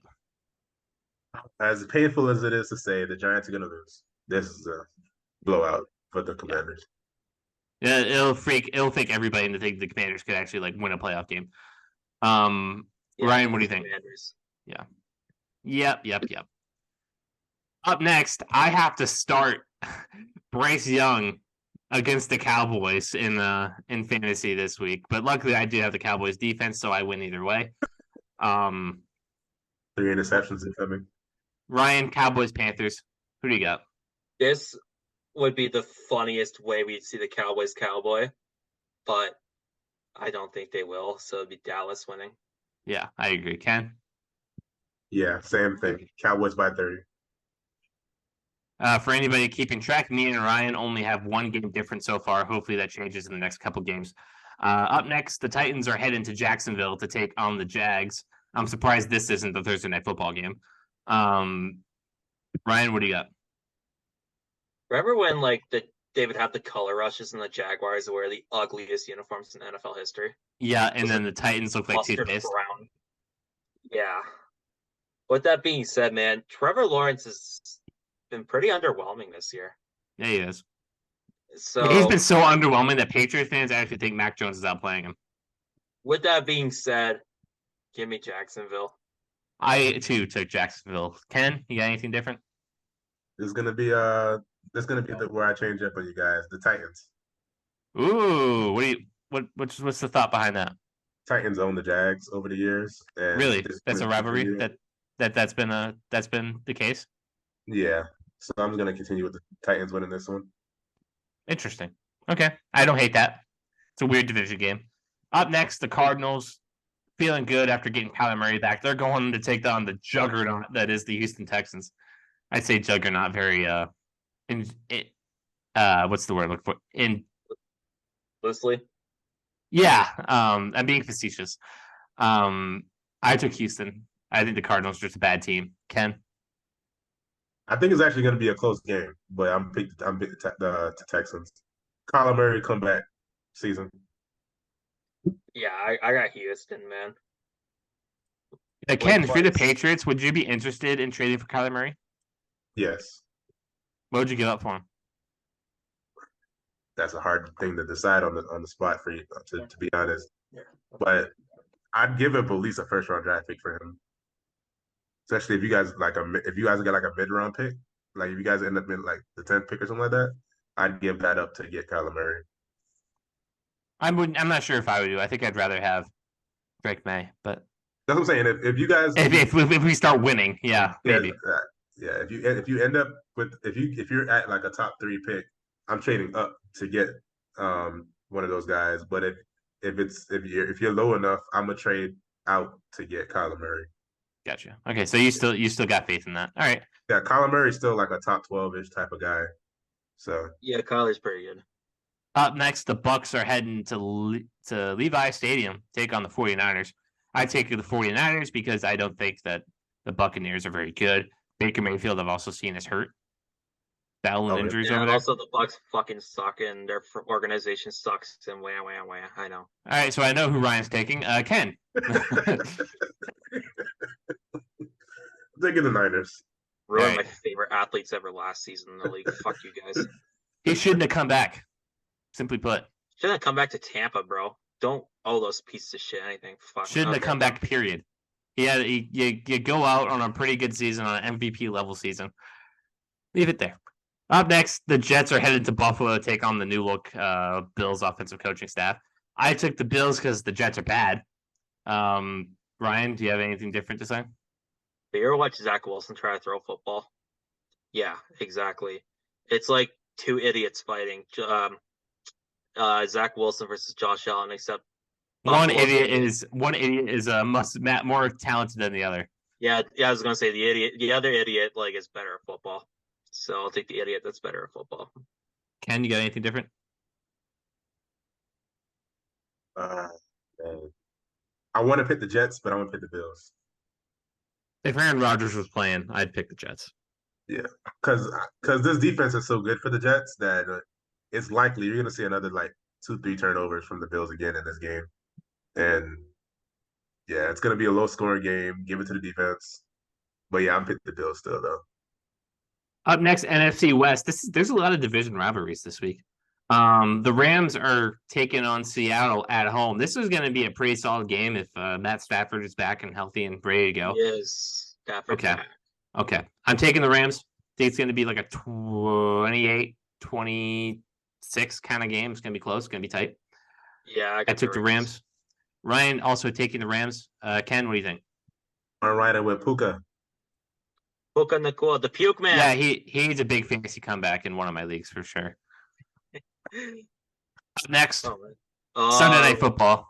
[SPEAKER 4] As painful as it is to say, the Giants are going to lose. This is a blowout for the Commanders.
[SPEAKER 2] Yeah, it'll freak everybody into thinking the Commanders could actually like win a playoff game. Ryan, what do you think?
[SPEAKER 3] Commanders.
[SPEAKER 2] Yeah. Yep. Up next, I have to start Bryce Young against the Cowboys in fantasy this week. But luckily I do have the Cowboys defense, so I win either way.
[SPEAKER 4] 3 interceptions incoming.
[SPEAKER 2] Ryan, Cowboys, Panthers. Who do you got?
[SPEAKER 3] This would be the funniest way we'd see the Cowboys cowboy, but I don't think they will. So it'd be Dallas winning.
[SPEAKER 2] Yeah, I agree. Ken?
[SPEAKER 4] Yeah, same thing. Cowboys by 30.
[SPEAKER 2] For anybody keeping track, me and Ryan only have 1 game difference so far. Hopefully that changes in the next couple games. Up next, the Titans are heading to Jacksonville to take on the Jags. I'm surprised this isn't the Thursday night football game. Ryan, what do you got?
[SPEAKER 3] Remember when they would have the color rushes and the Jaguars wear the ugliest uniforms in NFL history?
[SPEAKER 2] Yeah, and then the Titans look like toothpaste.
[SPEAKER 3] Brown. Yeah. With that being said, man, Trevor Lawrence has been pretty underwhelming this year.
[SPEAKER 2] Yeah, he is.
[SPEAKER 3] So
[SPEAKER 2] he's been so underwhelming that Patriots fans actually think Mac Jones is outplaying him.
[SPEAKER 3] With that being said, give me Jacksonville.
[SPEAKER 2] I too took Jacksonville. Ken, you got anything different?
[SPEAKER 4] This is gonna be where I change up on you guys. The Titans.
[SPEAKER 2] Ooh, what's the thought behind that?
[SPEAKER 4] Titans own the Jags over the years. And
[SPEAKER 2] really? That's a rivalry that's been the case?
[SPEAKER 4] Yeah. So I'm gonna continue with the Titans winning this one.
[SPEAKER 2] Interesting. Okay. I don't hate that. It's a weird division game. Up next, the Cardinals feeling good after getting Kyler Murray back. They're going to take on the juggernaut that is the Houston Texans. I'd say juggernaut very what's the word I look for?
[SPEAKER 3] Loosely.
[SPEAKER 2] Yeah. I'm being facetious. I took Houston. I think the Cardinals are just a bad team. Ken?
[SPEAKER 4] I think it's actually going to be a close game, but I'm picking the Texans. Kyler Murray comeback season.
[SPEAKER 3] Yeah, I got Houston, man.
[SPEAKER 2] Ken, if you're the Patriots, would you be interested in trading for Kyler Murray?
[SPEAKER 4] Yes.
[SPEAKER 2] What would you give up for him?
[SPEAKER 4] That's a hard thing to decide on the spot for you, to be honest. Yeah. But I'd give up at least a first-round draft pick for him. Especially if you guys get like a mid-round pick, like if you guys end up in like the 10th pick or something like that, I'd give that up to get Kyler Murray.
[SPEAKER 2] I'm not sure if I would do. I think I'd rather have Drake May, but
[SPEAKER 4] that's what I'm saying. If you guys
[SPEAKER 2] if we start winning, yeah, maybe.
[SPEAKER 4] Yeah, if you end up with if you're at like a top 3 pick, I'm trading up to get one of those guys. But if you're low enough, I'm gonna trade out to get Kyler Murray.
[SPEAKER 2] Gotcha. Okay, so you still got faith in that. All right.
[SPEAKER 4] Yeah, Kyler Murray's still like a top 12-ish type of guy. So
[SPEAKER 3] yeah, Kyler's pretty good.
[SPEAKER 2] Up next, the Bucs are heading to Levi Stadium, take on the 49ers. I take the 49ers because I don't think that the Buccaneers are very good. Baker Mayfield, I've also seen, is hurt. Battling injuries over there.
[SPEAKER 3] Also, the Bucs fucking suck, and their organization sucks. And wah. I know.
[SPEAKER 2] All right, so I know who Ryan's taking. Ken.
[SPEAKER 4] Taking the Niners.
[SPEAKER 3] Ruined my favorite athletes ever last season in the league. Fuck you guys.
[SPEAKER 2] He shouldn't have come back. Simply put.
[SPEAKER 3] Shouldn't have come back to Tampa, bro. Don't owe those pieces of shit anything. Fuck.
[SPEAKER 2] Shouldn't have come back, period. You go out on a pretty good season, on an MVP level season. Leave it there. Up next, the Jets are headed to Buffalo to take on the new look Bills offensive coaching staff. I took the Bills because the Jets are bad. Ryan, do you have anything different to say?
[SPEAKER 3] Have you ever watched Zach Wilson try to throw football? Yeah, exactly. It's like 2 idiots fighting. Zach Wilson versus Josh Allen, except
[SPEAKER 2] one idiot is more talented than the other.
[SPEAKER 3] Yeah, I was gonna say the other idiot like is better at football. So I'll take the idiot that's better at football.
[SPEAKER 2] Ken, you got anything different?
[SPEAKER 4] Uh, man. I want to pick the Jets, but I want to pick the Bills.
[SPEAKER 2] If Aaron Rodgers was playing, I'd pick the Jets.
[SPEAKER 4] Yeah, because this defense is so good for the Jets that it's likely you're going to see another like 2-3 turnovers from the Bills again in this game, and yeah, it's going to be a low scoring game. Give it to the defense, but yeah, I'm picking the Bills still though.
[SPEAKER 2] Up next, NFC West. There's a lot of division rivalries this week. The Rams are taking on Seattle at home. This is going to be a pretty solid game if Matt Stafford is back and healthy and ready to go.
[SPEAKER 3] Yes, Stafford's
[SPEAKER 2] Okay.
[SPEAKER 3] back.
[SPEAKER 2] Okay. I'm taking the Rams. I think it's going to be like a 28-26 kind of game. It's going to be close. It's going to be tight.
[SPEAKER 3] Yeah,
[SPEAKER 2] I took the Rams. Ryan also taking the Rams. Ken, what do you think?
[SPEAKER 4] I'm riding with Puka.
[SPEAKER 3] Puka Nacua, the puke man.
[SPEAKER 2] Yeah, he needs a big fantasy comeback in one of my leagues for sure. Up next, Sunday Night Football.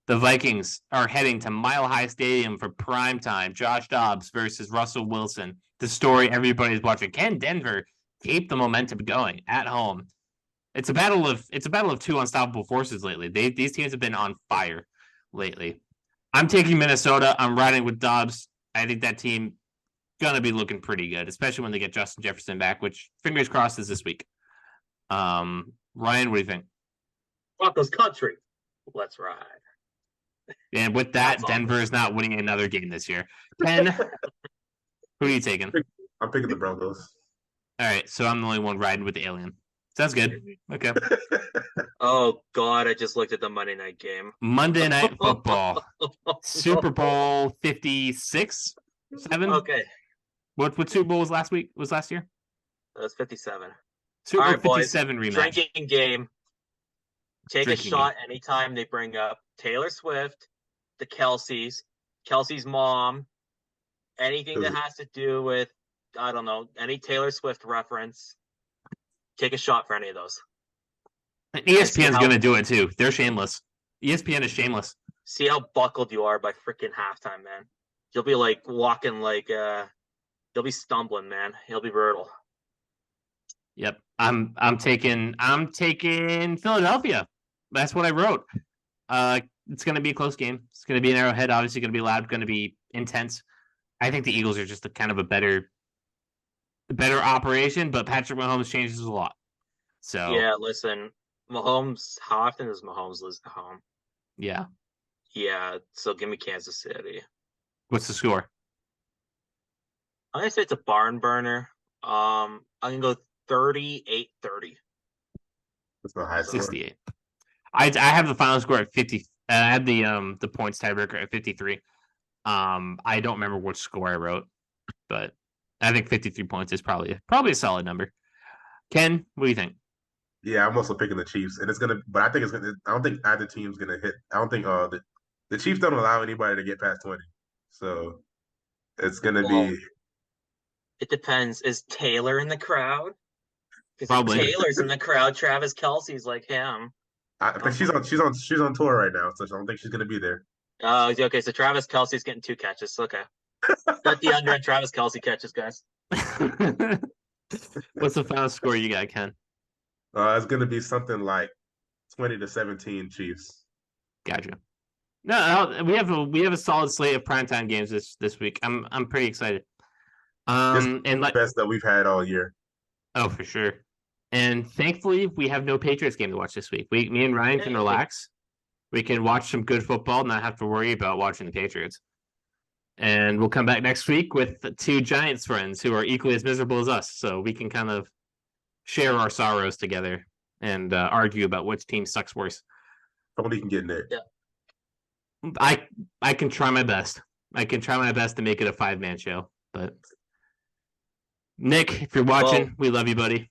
[SPEAKER 2] The Vikings are heading to Mile High Stadium for prime time. Josh Dobbs versus Russell Wilson. The story everybody's watching. Can Denver keep the momentum going at home? It's a battle of two unstoppable forces lately. These teams have been on fire lately. I'm taking Minnesota. I'm riding with Dobbs. I think that team gonna be looking pretty good, especially when they get Justin Jefferson back, which fingers crossed is this week. Ryan, what do you think?
[SPEAKER 3] Broncos country. Let's ride.
[SPEAKER 2] And with that, Denver is not winning another game this year. Ken, who are you taking?
[SPEAKER 4] I'm picking the Broncos.
[SPEAKER 2] All right, so I'm the only one riding with the alien. Sounds good. Okay.
[SPEAKER 3] Oh God, I just looked at the Monday night game.
[SPEAKER 2] Monday Night Football. Super Bowl 56? 7?
[SPEAKER 3] Okay.
[SPEAKER 2] What Super Bowl was last week? Was last year?
[SPEAKER 3] That's 57.
[SPEAKER 2] Super Bowl
[SPEAKER 3] All right, boys.
[SPEAKER 2] 57 rematch.
[SPEAKER 3] Drinking game. Take
[SPEAKER 2] Drinking
[SPEAKER 3] a shot anytime they bring up Taylor Swift, the Kelseys, Kelsey's mom, anything that has to do with, I don't know, any Taylor Swift reference. Take a shot for any of those.
[SPEAKER 2] And ESPN's going to do it too. They're shameless. ESPN is shameless.
[SPEAKER 3] See how buckled you are by freaking halftime, man. You'll be like walking like you'll be stumbling, man. You'll be brutal.
[SPEAKER 2] Yep. I'm taking Philadelphia. That's what I wrote. It's going to be a close game. It's going to be an Arrowhead, obviously going to be loud, going to be intense. I think the Eagles are just a kind of a better operation, but Patrick Mahomes changes a lot. So
[SPEAKER 3] yeah, listen, Mahomes. How often does Mahomes lose at home?
[SPEAKER 2] Yeah.
[SPEAKER 3] Yeah. So give me Kansas City.
[SPEAKER 2] What's the score?
[SPEAKER 3] I'm gonna say it's a barn burner. I'm gonna go 38-30.
[SPEAKER 4] That's the high score.
[SPEAKER 2] 68. I have the final score at 50. I have the points tiebreaker at 53. I don't remember which score I wrote, but I think 53 points is probably a solid number. Ken, what do you think?
[SPEAKER 4] Yeah, I'm also picking the Chiefs, and but I think it's gonna. I don't think either team's gonna hit. I don't think the Chiefs don't allow anybody to get past 20, so it's gonna be.
[SPEAKER 3] It depends. Is Taylor in the crowd?
[SPEAKER 2] Probably.
[SPEAKER 3] If Taylor's in the crowd, Travis Kelce's like him.
[SPEAKER 4] But she's on tour right now, so I don't think she's gonna be there.
[SPEAKER 3] Oh, okay. So Travis Kelce's getting 2 catches. Okay, bet the under on Travis Kelce catches, guys.
[SPEAKER 2] What's the final score you got, Ken?
[SPEAKER 4] It's gonna be something like 20-17 Chiefs.
[SPEAKER 2] Gotcha. No, we have a solid slate of primetime games this week. I'm pretty excited.
[SPEAKER 4] And the best that we've had all year.
[SPEAKER 2] Oh, for sure. And thankfully, we have no Patriots game to watch this week. Me and Ryan can relax. We can watch some good football, not have to worry about watching the Patriots. And we'll come back next week with 2 Giants friends who are equally as miserable as us, so we can kind of share our sorrows together and argue about which team sucks worse.
[SPEAKER 4] Somebody can get in there.
[SPEAKER 2] Yeah. I can try my best. I can try my best to make it a 5-man show. But Nick, if you're watching, we love you, buddy.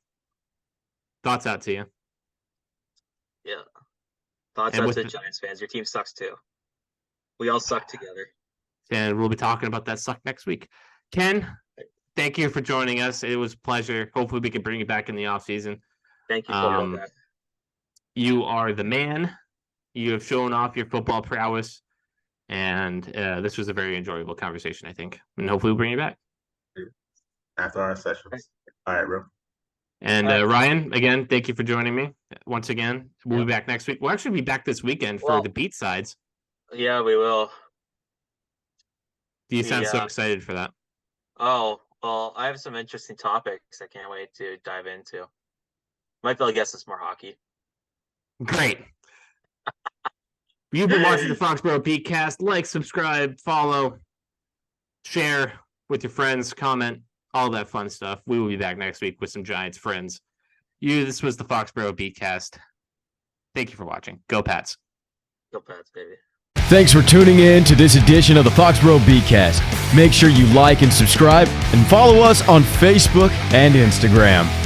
[SPEAKER 2] Thoughts out to you.
[SPEAKER 3] Yeah. Thoughts out to the Giants fans. Your team sucks too. We all suck together.
[SPEAKER 2] And we'll be talking about that suck next week. Ken, thank you for joining us. It was a pleasure. Hopefully we can bring you back in the offseason.
[SPEAKER 3] Thank you for that.
[SPEAKER 2] You are the man. You have shown off your football prowess. And this was a very enjoyable conversation, I think. And hopefully we'll bring you back.
[SPEAKER 4] After our sessions. All right, bro.
[SPEAKER 2] And Ryan, again, thank you for joining me once again. We'll be back next week. We'll actually be back this weekend for the Beat Sides.
[SPEAKER 3] Yeah, we will.
[SPEAKER 2] Do you sound so excited for that?
[SPEAKER 3] Oh, well, I have some interesting topics I can't wait to dive into. Might be able to guess some more hockey.
[SPEAKER 2] Great. You've been watching the Foxboro BeatCast. Like, subscribe, follow, share with your friends, comment, all that fun stuff. We will be back next week with some Giants friends. This was the Foxboro BeatCast. Thank you for watching. Go Pats.
[SPEAKER 3] Go Pats, baby.
[SPEAKER 1] Thanks for tuning in to this edition of the Foxboro BeatCast. Make sure you like and subscribe and follow us on Facebook and Instagram.